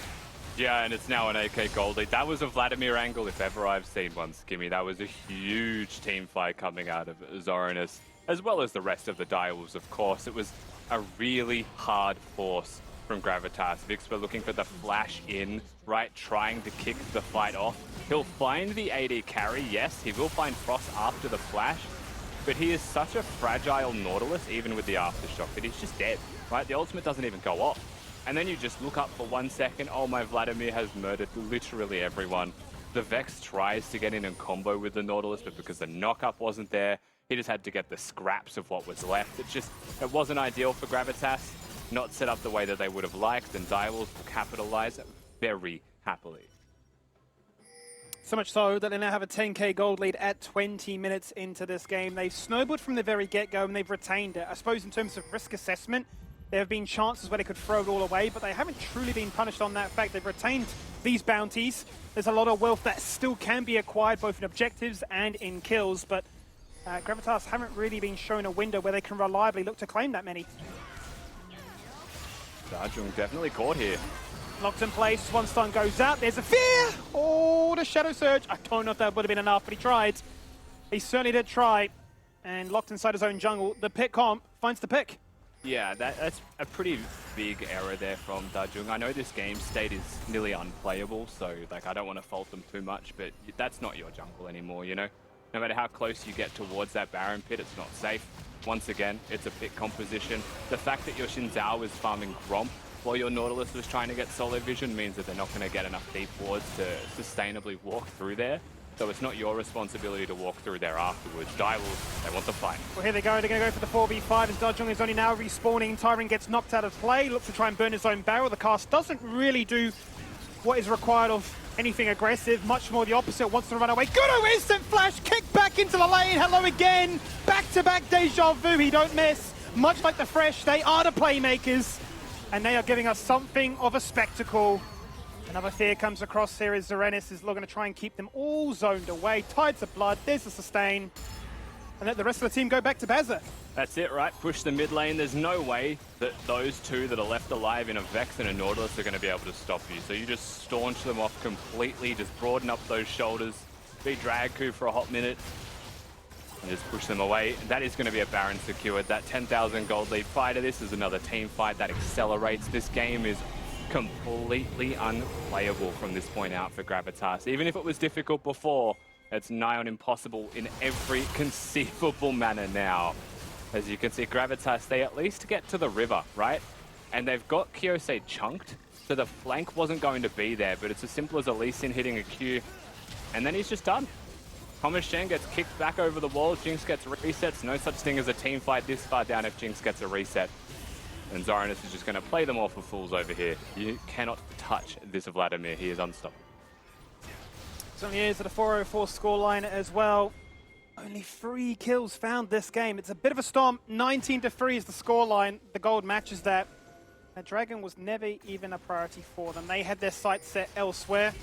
Yeah, and it's now an AK gold lead. That was a Vladimir angle, if ever I've seen one, Skimmy. That was a huge team fight coming out of Zoranus, as well as the rest of the Direwolves, of course. It was a really hard force from Gravitas. Vixper looking for the flash in, right, trying to kick the fight off. He'll find the AD carry, yes, he will find Frost after the flash, but he is such a fragile Nautilus, even with the aftershock, that he's just dead, right? The ultimate doesn't even go off. And then you just look up for 1 second, oh, my Vladimir has murdered literally everyone. The Vex tries to get in and combo with the Nautilus, but because the knock-up wasn't there, he just had to get the scraps of what was left. It wasn't ideal for Gravitas, not set up the way that they would have liked, and Direwolves will capitalize very happily. So much so that they now have a 10k gold lead at 20 minutes into this game. They've snowballed from the very get-go and they've retained it. I suppose in terms of risk assessment, there have been chances where they could throw it all away, but they haven't truly been punished on that fact. They've retained these bounties. There's a lot of wealth that still can be acquired, both in objectives and in kills, but Gravitas haven't really been shown a window where they can reliably look to claim that many. Dajung definitely caught here. Locked in place, one stun goes out, there's a fear! Oh, the Shadow Surge. I don't know if that would have been enough, but he tried. He certainly did try. And locked inside his own jungle, the pick comp finds the pick. Yeah, that's a pretty big error there from Dajung. I know this game state is nearly unplayable, so like I don't want to fault them too much, but that's not your jungle anymore, you know? No matter how close you get towards that Baron pit, it's not safe. Once again, it's a pick composition. The fact that your Xin Zhao was farming Gromp while your Nautilus was trying to get solo vision means that they're not going to get enough deep wards to sustainably walk through there. So it's not your responsibility to walk through there afterwards. Direwolves, they want the fight. Well, here they go. They're going to go for the 4v5 as Dajung is only now respawning. Tyron gets knocked out of play, looks to try and burn his own barrel. The cast doesn't really do what is required of anything aggressive, much more the opposite, wants to run away. Gudo instant flash, kick back into the lane. Hello again. Back-to-back deja vu. He don't miss. Much like the Fresh, they are the playmakers, and they are giving us something of a spectacle. Another fear comes across here as Zarenis is looking to try and keep them all zoned away. Tides of blood, there's the sustain. And let the rest of the team go back to Bazza. That's it, right? Push the mid lane. There's no way that those two that are left alive in a Vex and a Nautilus are going to be able to stop you. So you just staunch them off completely, just broaden up those shoulders, be drag coup for a hot minute, and just push them away. That is going to be a Baron secured. That 10,000 gold lead fighter. This is another team fight that accelerates. This game is completely unplayable from this point out for Gravitas. Even if it was difficult before, it's nigh on impossible in every conceivable manner now. As you can see, Gravitas, they at least get to the river, right? And they've got Kyosei chunked, so the flank wasn't going to be there, but it's as simple as Lee Sin hitting a Q, and then he's just done. Thomas Shen gets kicked back over the wall, Jinx gets resets. No such thing as a team fight this far down if Jinx gets a reset. And Zarenis is just going to play them all for fools over here. You cannot touch this Vladimir. He is unstoppable. Certainly is at a 404 scoreline as well. Only 3 kills found this game. It's a bit of a stomp. 19-3 is the scoreline. The gold matches that. The Dragon was never even a priority for them. They had their sights set elsewhere.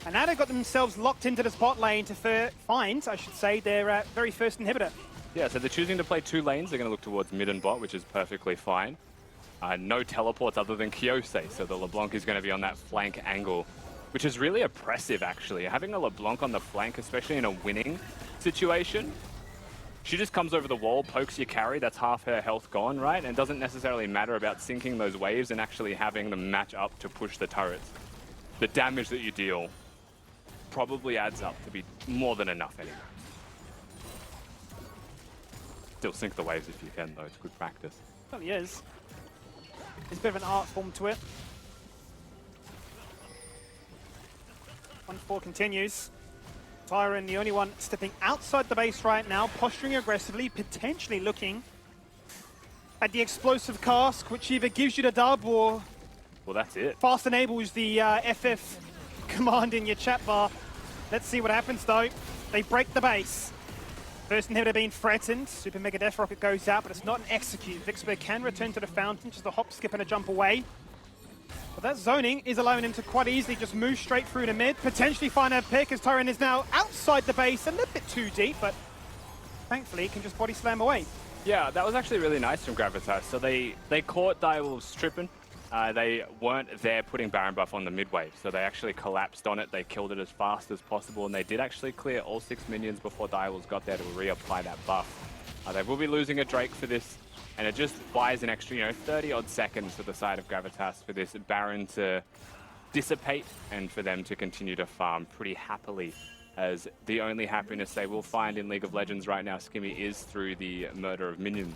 And now they've got themselves locked into the spot lane to find, I should say, their very first inhibitor. Yeah, so they're choosing to play 2 lanes. They're going to look towards mid and bot, which is perfectly fine. No teleports other than Kyosei, so the LeBlanc is going to be on that flank angle, which is really oppressive, actually. Having a LeBlanc on the flank, especially in a winning situation, she just comes over the wall, pokes your carry, that's half her health gone, right? And it doesn't necessarily matter about sinking those waves and actually having them match up to push the turrets. The damage that you deal probably adds up to be more than enough anyway. Still sink the waves if you can, though. It's good practice. Well, he is. There's a bit of an art form to it. 1-4 continues. Tyron, the only one stepping outside the base right now, posturing aggressively, potentially looking at the explosive cask, which either gives you the dub or... Well, that's it. Fast enables the FF command in your chat bar. Let's see what happens, though. They break the base. First inhibitor being threatened. Super Mega Death Rocket goes out, but it's not an execute. Vixburg can return to the fountain, just a hop, skip, and a jump away. But that zoning is allowing him to quite easily just move straight through the mid, potentially find a pick as Tyron is now outside the base, a little bit too deep, but thankfully he can just body slam away. Yeah, that was actually really nice from Gravitas. So they caught Direwolves tripping. They weren't there putting Baron buff on the mid wave, so they actually collapsed on it. They killed it as fast as possible, and they did actually clear all 6 minions before Direwolves got there to reapply that buff. They will be losing a Drake for this, and it just buys an extra, 30-odd seconds for the side of Gravitas for this Baron to dissipate and for them to continue to farm pretty happily, as the only happiness they will find in League of Legends right now, Skimmy, is through the murder of minions.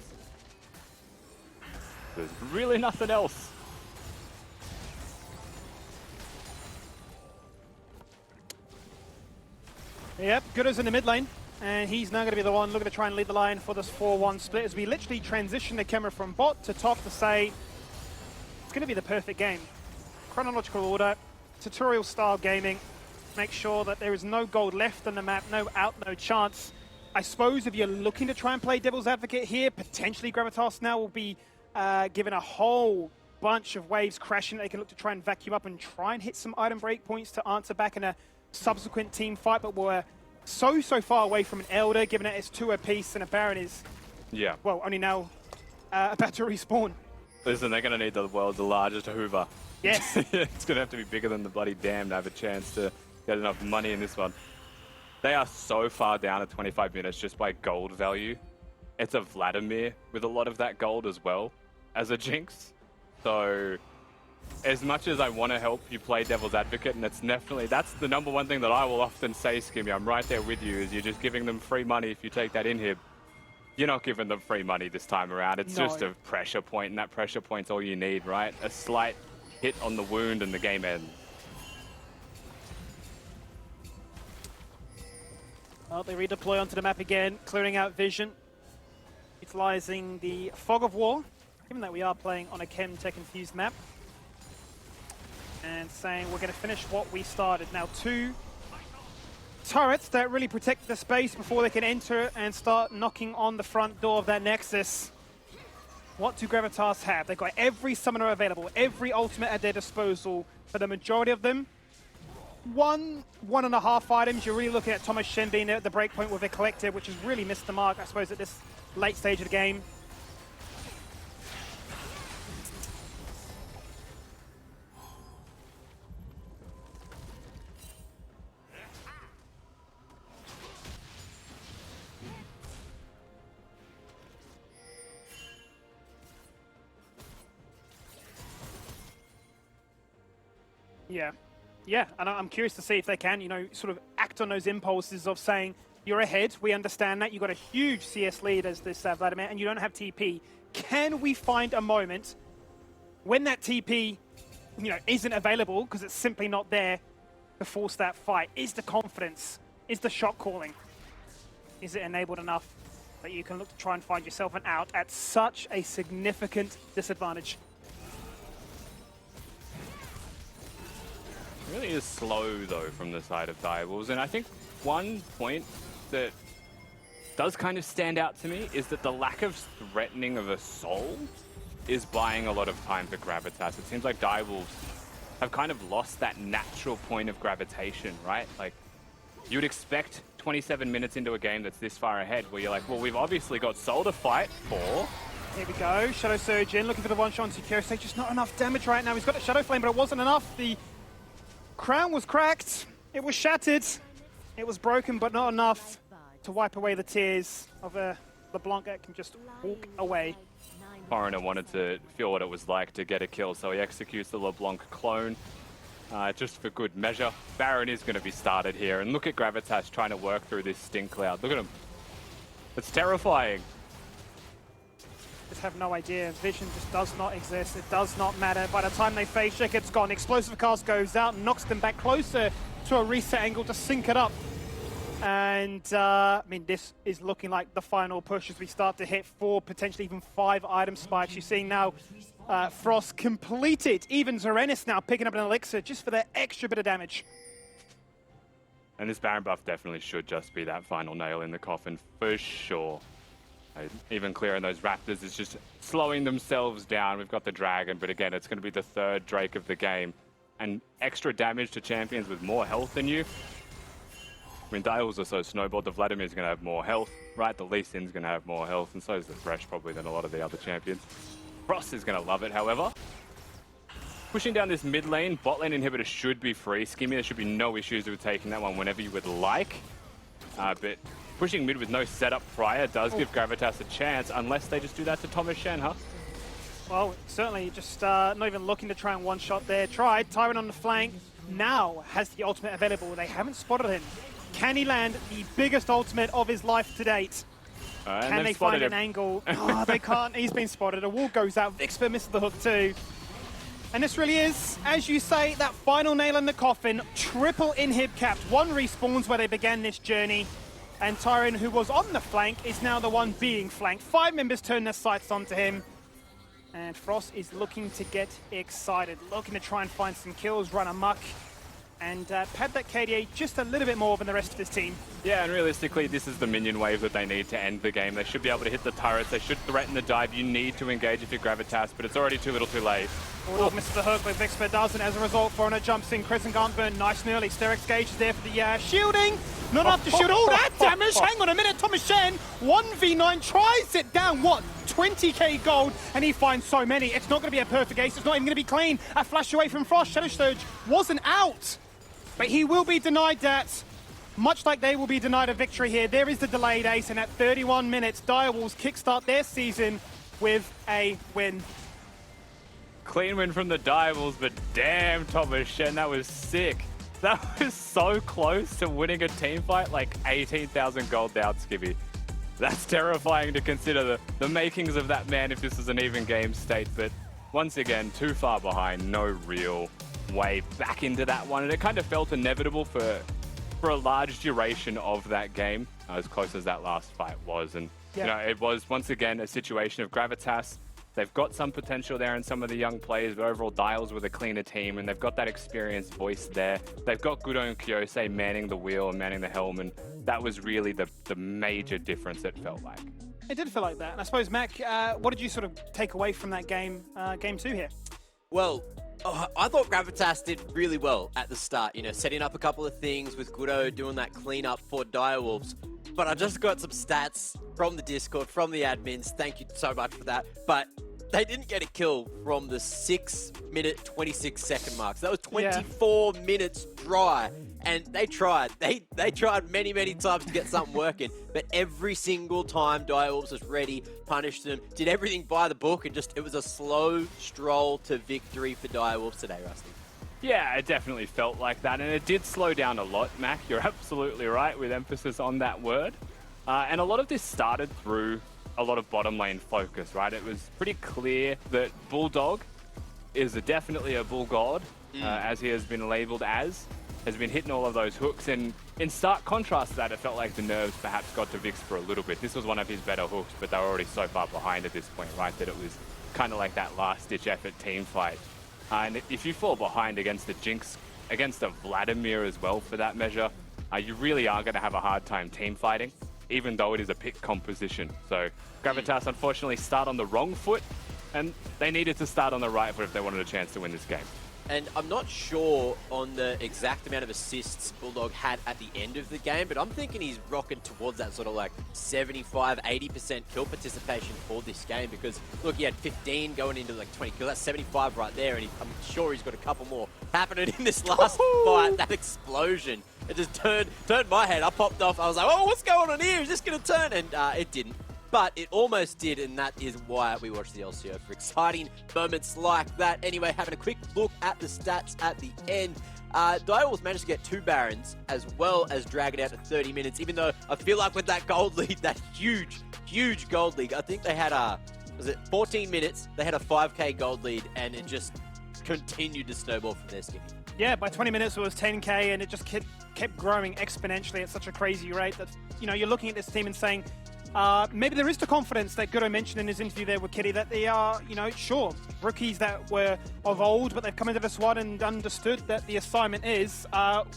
There's really nothing else. Yep, Gudo's in the mid lane, and he's now going to be the one looking to try and lead the line for this 4-1 split as we literally transition the camera from bot to top to say it's going to be the perfect game. Chronological order, tutorial style gaming, make sure that there is no gold left on the map, no out, no chance. I suppose if you're looking to try and play devil's advocate here, potentially Gravitas now will be given a whole bunch of waves crashing. They can look to try and vacuum up and try and hit some item breakpoints to answer back in a subsequent team fight, but we're so far away from an Elder, given that it's 2 apiece and a Baron is, well, only now about to respawn. Listen, they're going to need the world's largest Hoover. Yes. It's going to have to be bigger than the bloody dam to have a chance to get enough money in this one. They are so far down at 25 minutes just by gold value. It's a Vladimir with a lot of that gold as well as a Jinx. So as much as I want to help you play devil's advocate, and that's the #1 thing that I will often say, Skimmy, I'm right there with you, is you're just giving them free money if you take that inhib. You're not giving them free money this time around. It's just a pressure point, and that pressure point's all you need, right? A slight hit on the wound and the game ends. Well, they redeploy onto the map again, clearing out vision, utilizing the Fog of War, given that we are playing on a Chem Tech Infused map, and saying we're going to finish what we started. Now 2 turrets that really protect the space before they can enter and start knocking on the front door of that Nexus. What do Gravitas have? They've got every summoner available, every ultimate at their disposal. For the majority of them, 1.5 items. You're really looking at Thomas Shen being at the breakpoint with a collective, which has really missed the mark, I suppose, at this late stage of the game. Yeah, and I'm curious to see if they can, sort of act on those impulses of saying, you're ahead, we understand that, you've got a huge CS lead as this Vladimir, and you don't have TP. Can we find a moment when that TP, isn't available, because it's simply not there to force that fight? Is the confidence, is the shot calling, is it enabled enough that you can look to try and find yourself an out at such a significant disadvantage? It really is slow, though, from the side of Direwolves. And I think one point that does kind of stand out to me is that the lack of threatening of a soul is buying a lot of time for Gravitas. It seems like Direwolves have kind of lost that natural point of gravitation, right? Like, you'd expect 27 minutes into a game that's this far ahead, where you're like, well, we've obviously got soul to fight for. Here we go, Shadow Surge in, looking for the one-shot on Security. Just not enough damage right now. He's got a Shadow Flame, but it wasn't enough. The crown was cracked, it was shattered, it was broken, but not enough to wipe away the tears of LeBlanc that can just walk away. Foreigner wanted to feel what it was like to get a kill, so he executes the LeBlanc clone just for good measure. Baron is going to be started here, and look at Gravitas trying to work through this stink cloud. Look at him. It's terrifying. Just have no idea. Vision just does not exist. It does not matter. By the time they face check, it's gone. Explosive cast goes out and knocks them back closer to a reset angle to sync it up. And, I mean, this is looking like the final push as we start to hit 4, potentially even 5 item spikes. You're seeing now Frost completed. Even Zorenis now picking up an elixir just for that extra bit of damage. And this Baron buff definitely should just be that final nail in the coffin, for sure. Even clearing those Raptors is just slowing themselves down. We've got the Dragon, but again, it's going to be the 3rd Drake of the game. And extra damage to champions with more health than you. I mean, Dials are so snowballed. The Vladimir's going to have more health, right? The Lee Sin's going to have more health, and so is the Thresh probably than a lot of the other champions. Frost is going to love it, however. Pushing down this mid lane, bot lane inhibitor should be free. Skimmy, there should be no issues with taking that one whenever you would like. But pushing mid with no setup prior does give Gravitas a chance, unless they just do that to Thomas Shen, huh? Well, certainly just not even looking to try and one-shot there. Tried, Tyrant on the flank, now has the ultimate available. They haven't spotted him. Can he land the biggest ultimate of his life to date? Can they find an angle? Oh, they can't. He's been spotted. A wall goes out. Vixper misses the hook too. And this really is, as you say, that final nail in the coffin. Triple inhib capped. 1 respawns where they began this journey. And Tyrion, who was on the flank, is now the one being flanked. 5 members turn their sights onto him. And Frost is looking to get excited. Looking to try and find some kills, run amok. and pad that KDA just a little bit more than the rest of his team. Yeah, and realistically, this is the minion wave that they need to end the game. They should be able to hit the turrets. They should threaten the dive. You need to engage if you're Gravitas, but it's already too little too late. Bulldog misses the hook, but Vixper doesn't. As a result, Foreigner jumps in. Crescent can't burn nice and early. Sterex Gauge is there for the shielding. Not enough to shield all that damage. Hang on a minute. Thomas Shen, 1v9, tries it down. What? 20k gold, and he finds so many. It's not going to be a perfect ace. It's not even going to be clean. A flash away from Frost. Shadow Surge wasn't out, but he will be denied that. Much like they will be denied a victory here. There is the delayed ace, and at 31 minutes, Direwolves kickstart their season with a win. Clean win from the Direwolves, but damn, Thomas Shen, that was sick. That was so close to winning a team fight, like 18,000 gold down, Skibby. That's terrifying to consider the makings of that man if this is an even game state, but once again, too far behind, no real way back into that one, and it kind of felt inevitable for a large duration of that game, as close as that last fight was. And you know, it was once again a situation of Gravitas. They've got some potential there in some of the young players, but overall Dials with a cleaner team, and they've got that experienced voice there. They've got Gudo and Kyosei manning the wheel and manning the helm, and that was really the major difference, it felt like. It did feel like that. And I suppose, Mac, what did you sort of take away from that game, game 2 here? Well, I thought Gravitas did really well at the start, you know, setting up a couple of things with Gudo doing that cleanup for Direwolves. But I just got some stats from the Discord, from the admins. Thank you so much for that. But they didn't get a kill from the 6-minute, 26-second mark. So that was 24 minutes dry. And they tried. They tried many, many times to get something working. But every single time Direwolves was ready, punished them, did everything by the book, and just it was a slow stroll to victory for Direwolves today, Rusty. Yeah, it definitely felt like that, and it did slow down a lot, Mac. You're absolutely right, with emphasis on that word. And a lot of this started through a lot of bottom lane focus, right? It was pretty clear that Bulldog is definitely a bull god, as he has been labeled as. Has been hitting all of those hooks, and in stark contrast to that, it felt like the nerves perhaps got to Vix for a little bit. This was one of his better hooks, but they were already so far behind at this point, right, that it was kind of like that last-ditch effort team fight. And if you fall behind against a Jinx, against a Vladimir as well for that measure, you really are going to have a hard time team fighting, even though it is a pick composition. So Gravitas unfortunately start on the wrong foot, and they needed to start on the right foot if they wanted a chance to win this game. And I'm not sure on the exact amount of assists Bulldog had at the end of the game, but I'm thinking he's rocking towards that sort of like 75, 80% kill participation for this game, because look, he had 15 going into like 20 kills. That's 75 right there, and I'm sure he's got a couple more happening in this last fight. That explosion, it just turned my head. I popped off. I was like, oh, what's going on here? Is this going to turn? And it didn't. But it almost did, and that is why we watch the LCO, for exciting moments like that. Anyway, having a quick look at the stats at the end. Direwolves managed to get 2 Barons, as well as drag it out to 30 minutes, even though I feel like with that gold lead, that huge, huge gold lead, I think they had was it 14 minutes, they had a 5k gold lead, and it just continued to snowball from there, Skinny. Yeah, by 20 minutes it was 10k, and it just kept growing exponentially at such a crazy rate that, you know, you're looking at this team and saying, maybe there is the confidence that Gudo mentioned in his interview there with Kitty, that they are, you know, sure, rookies that were of old, but they've come into the squad and understood that the assignment is,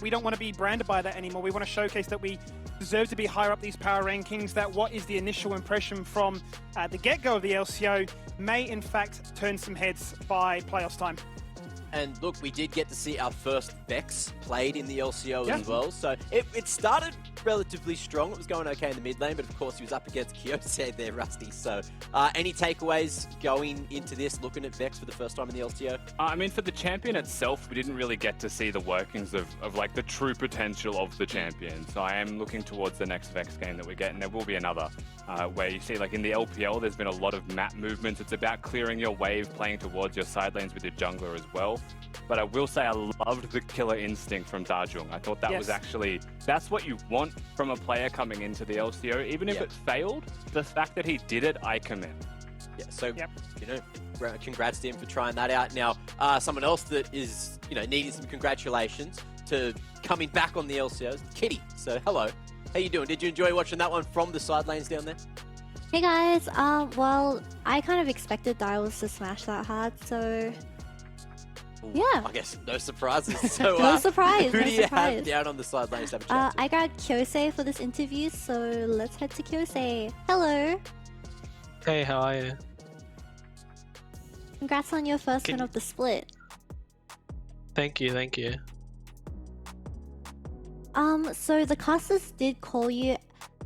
we don't want to be branded by that anymore. We want to showcase that we deserve to be higher up these power rankings, that what is the initial impression from the get-go of the LCO may in fact turn some heads by playoffs time. And look, we did get to see our first Vex played in the LCO as well. So it started relatively strong. It was going okay in the mid lane, but of course he was up against Kyosei there, Rusty. So any takeaways going into this, looking at Vex for the first time in the LCO? I mean, for the champion itself, we didn't really get to see the workings of like the true potential of the champion. So I am looking towards the next Vex game that we get, and there will be another where you see, like in the LPL, there's been a lot of map movements. It's about clearing your wave, playing towards your side lanes with your jungler as well. But I will say I loved the killer instinct from Dajung. I thought that was actually, that's what you want from a player coming into the LCO. Even if it failed, the fact that he did it, I commend. Yeah, so, you know, congrats to him for trying that out. Now, someone else that is, you know, needing some congratulations to coming back on the LCO is Kitty. So, hello. How you doing? Did you enjoy watching that one from the side lanes down there? Hey guys, well, I kind of expected Direwolves to smash that hard, so Ooh, Yeah. I guess no surprises. So, No surprise, Who no do you have surprise. down on the sideline to have a chat to? I got Kyosei for this interview, so let's head to Kyosei. Hello. Hey, how are you? Congrats on your first Can win you- of the split. Thank you, thank you. So the casters did call you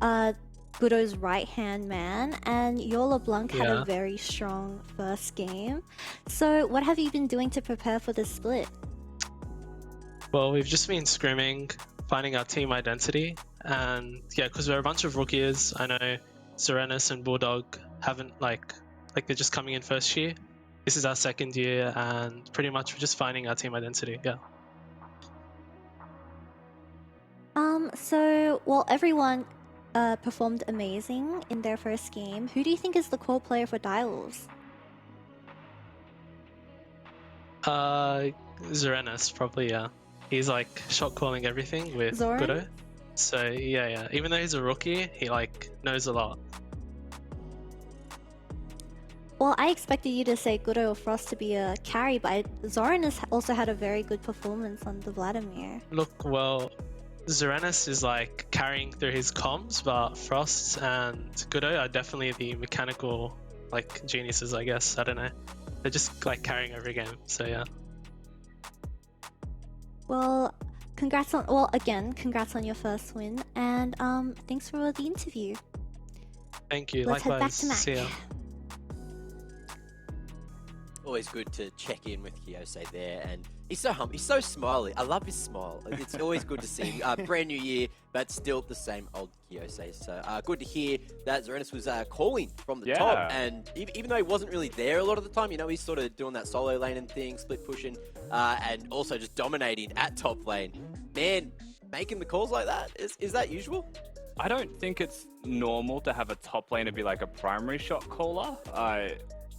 Gudo's right-hand man, and your LeBlanc had Yeah. a very strong first game. So what have you been doing to prepare for this split? Well, we've just been scrimming, finding our team identity, and yeah, because we're a bunch of rookies. I know Serenus and Bulldog haven't like they're just coming in first year. This is our second year, and pretty much we're just finding our team identity. Yeah. So well, everyone performed amazing in their first game. Who do you think is the core player for Direwolves? Serenus probably, yeah. He's like shot calling everything with Zoran? Gudo. So yeah. Even though he's a rookie, he like knows a lot. Well, I expected you to say Gudo or Frost to be a carry, but Zoran has also had a very good performance on the Vladimir. Look, well, Serenus is like carrying through his comms, but Frost and Gudo are definitely the mechanical like geniuses, I guess. I don't know. They're just like carrying every game. So yeah. Well, congrats on your first win, and thanks for the interview. Thank you. Let's head back Likewise. to Mac. See ya. Always good to check in with Kyosei there, and he's so humble, he's so smiley. I love his smile. It's always good to see. Brand new year, but still the same old Kyosei. So good to hear that Serenus was calling from the top, and even though he wasn't really there a lot of the time, you know, he's sort of doing that solo lane and thing, split pushing, and also just dominating at top lane. Man, making the calls like that, is that usual? I don't think it's normal to have a top laner be like a primary shot caller.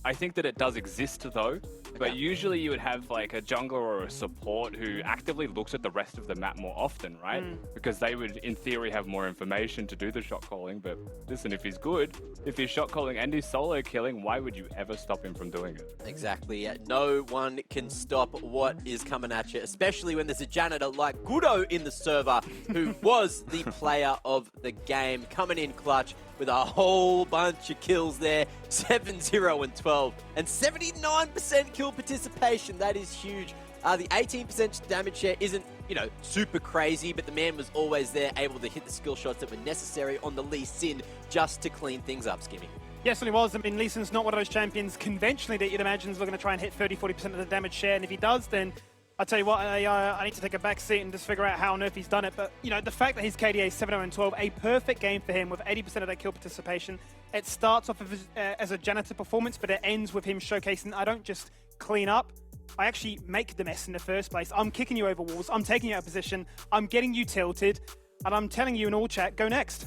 I think that it does exist though, but usually you would have like a jungler or a support who actively looks at the rest of the map more often, right? Because they would, in theory, have more information to do the shot calling. But listen, if he's good, if he's shot calling and he's solo killing, why would you ever stop him from doing it? Exactly. No one can stop what is coming at you, especially when there's a janitor like Gudo in the server, who was the player of the game, coming in clutch with a whole bunch of kills there, 7-0 and 12, and 79% kill participation. That is huge. The 18% damage share isn't, you know, super crazy, but the man was always there, able to hit the skill shots that were necessary on the Lee Sin just to clean things up, Skimmy. Yes, and he was. I mean, Lee Sin's not one of those champions conventionally that you'd imagine is looking to try and hit 30-40% of the damage share, and if he does, then I'll tell you what, I need to take a back seat and just figure out how on earth he's done it. But, you know, the fact that his KDA is 7-0 and 12, a perfect game for him with 80% of that kill participation. It starts off as a janitor performance, but it ends with him showcasing, I don't just clean up, I actually make the mess in the first place. I'm kicking you over walls, I'm taking you out of position, I'm getting you tilted, and I'm telling you in all chat, go next.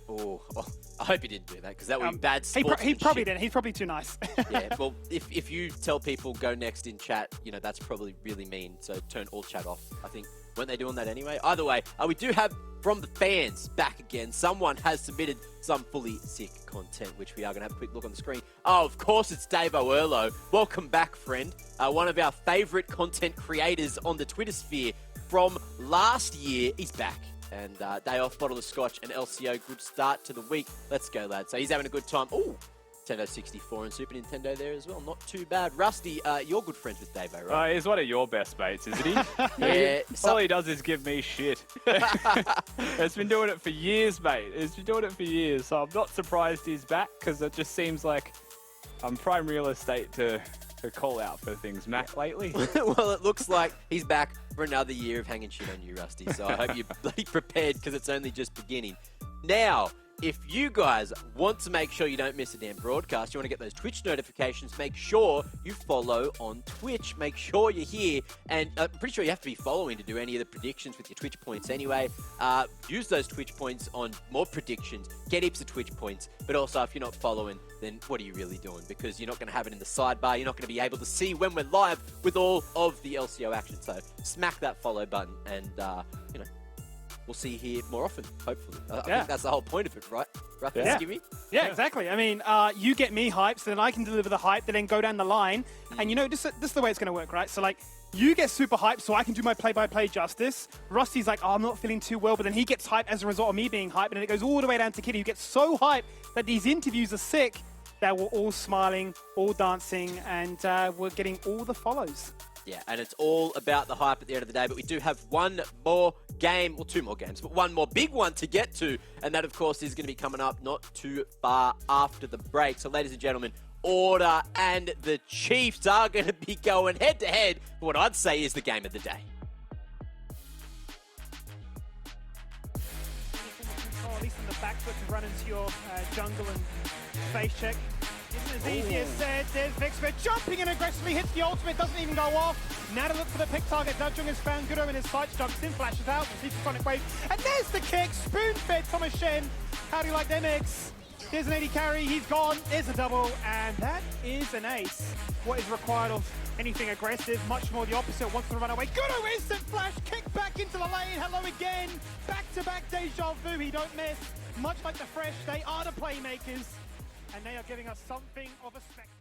Oh, well, I hope he didn't do that, because that would be bad sportsmanship. He probably didn't. He's probably too nice. Yeah, well, if you tell people go next in chat, you know, that's probably really mean. So turn all chat off. I think, weren't they doing that anyway? Either way, we do have from the fans back again. Someone has submitted some fully sick content, which we are going to have a quick look on the screen. Oh, of course, it's Dave O'Erlo. Welcome back, friend. One of our favorite content creators on the Twitter sphere from last year. He's back. And day off, bottle of scotch, and LCO. Good start to the week. Let's go, lad. So he's having a good time. Ooh, Nintendo 64 and Super Nintendo there as well. Not too bad. Rusty, you're good friends with Davo, right? He's one of your best mates, isn't he? Yeah. All he does is give me shit. It's been doing it for years, mate. It's been doing it for years. So I'm not surprised he's back, because it just seems like I'm prime real estate to call out for things, Mac, lately. Well, it looks like he's back for another year of hanging shit on you, Rusty. So I hope you're bloody prepared, because it's only just beginning. Now, if you guys want to make sure you don't miss a damn broadcast, you want to get those Twitch notifications, make sure you follow on Twitch. Make sure you're here. And I'm pretty sure you have to be following to do any of the predictions with your Twitch points anyway. Use those Twitch points on more predictions. Get heaps of Twitch points. But also, if you're not following, then what are you really doing? Because you're not going to have it in the sidebar. You're not going to be able to see when we're live with all of the LCO action. So smack that follow button and, you know, we'll see you here more often, hopefully. I think that's the whole point of it, right? Roughly, Yeah. Skimmy? Yeah, exactly. I mean, you get me hyped, so then I can deliver the hype, then go down the line. And you know, this is the way it's going to work, right? So, like, you get super hyped, so I can do my play-by-play justice. Rusty's like, oh, I'm not feeling too well, but then he gets hyped as a result of me being hyped, and then it goes all the way down to Kitty, who gets so hyped that these interviews are sick that we're all smiling, all dancing, and we're getting all the follows. Yeah, and it's all about the hype at the end of the day, but we do have one more game, well, two more games, but one more big one to get to, and that, of course, is going to be coming up not too far after the break. So, ladies and gentlemen, Order and the Chiefs are going to be going head-to-head for what I'd say is the game of the day. At least in the back foot to run into your jungle and face check. Isn't as easy as said. There's Vixbit jumping in aggressively, hits the ultimate, doesn't even go off. Now to look for the pick target. Dajung has found Gudo in his sights, jumps in, flashes out, receives the sonic wave. And there's the kick, spoon-fed Thomas Shen. How do you like them eggs? There's an 80 carry, he's gone, there's a double, and that is an ace. What is required of anything aggressive? Much more the opposite, wants to run away. Gudo instant flash, kick back into the lane, hello again. Back-to-back deja vu, he don't miss. Much like the Fresh, they are the playmakers. And they are giving us something of a spectacle.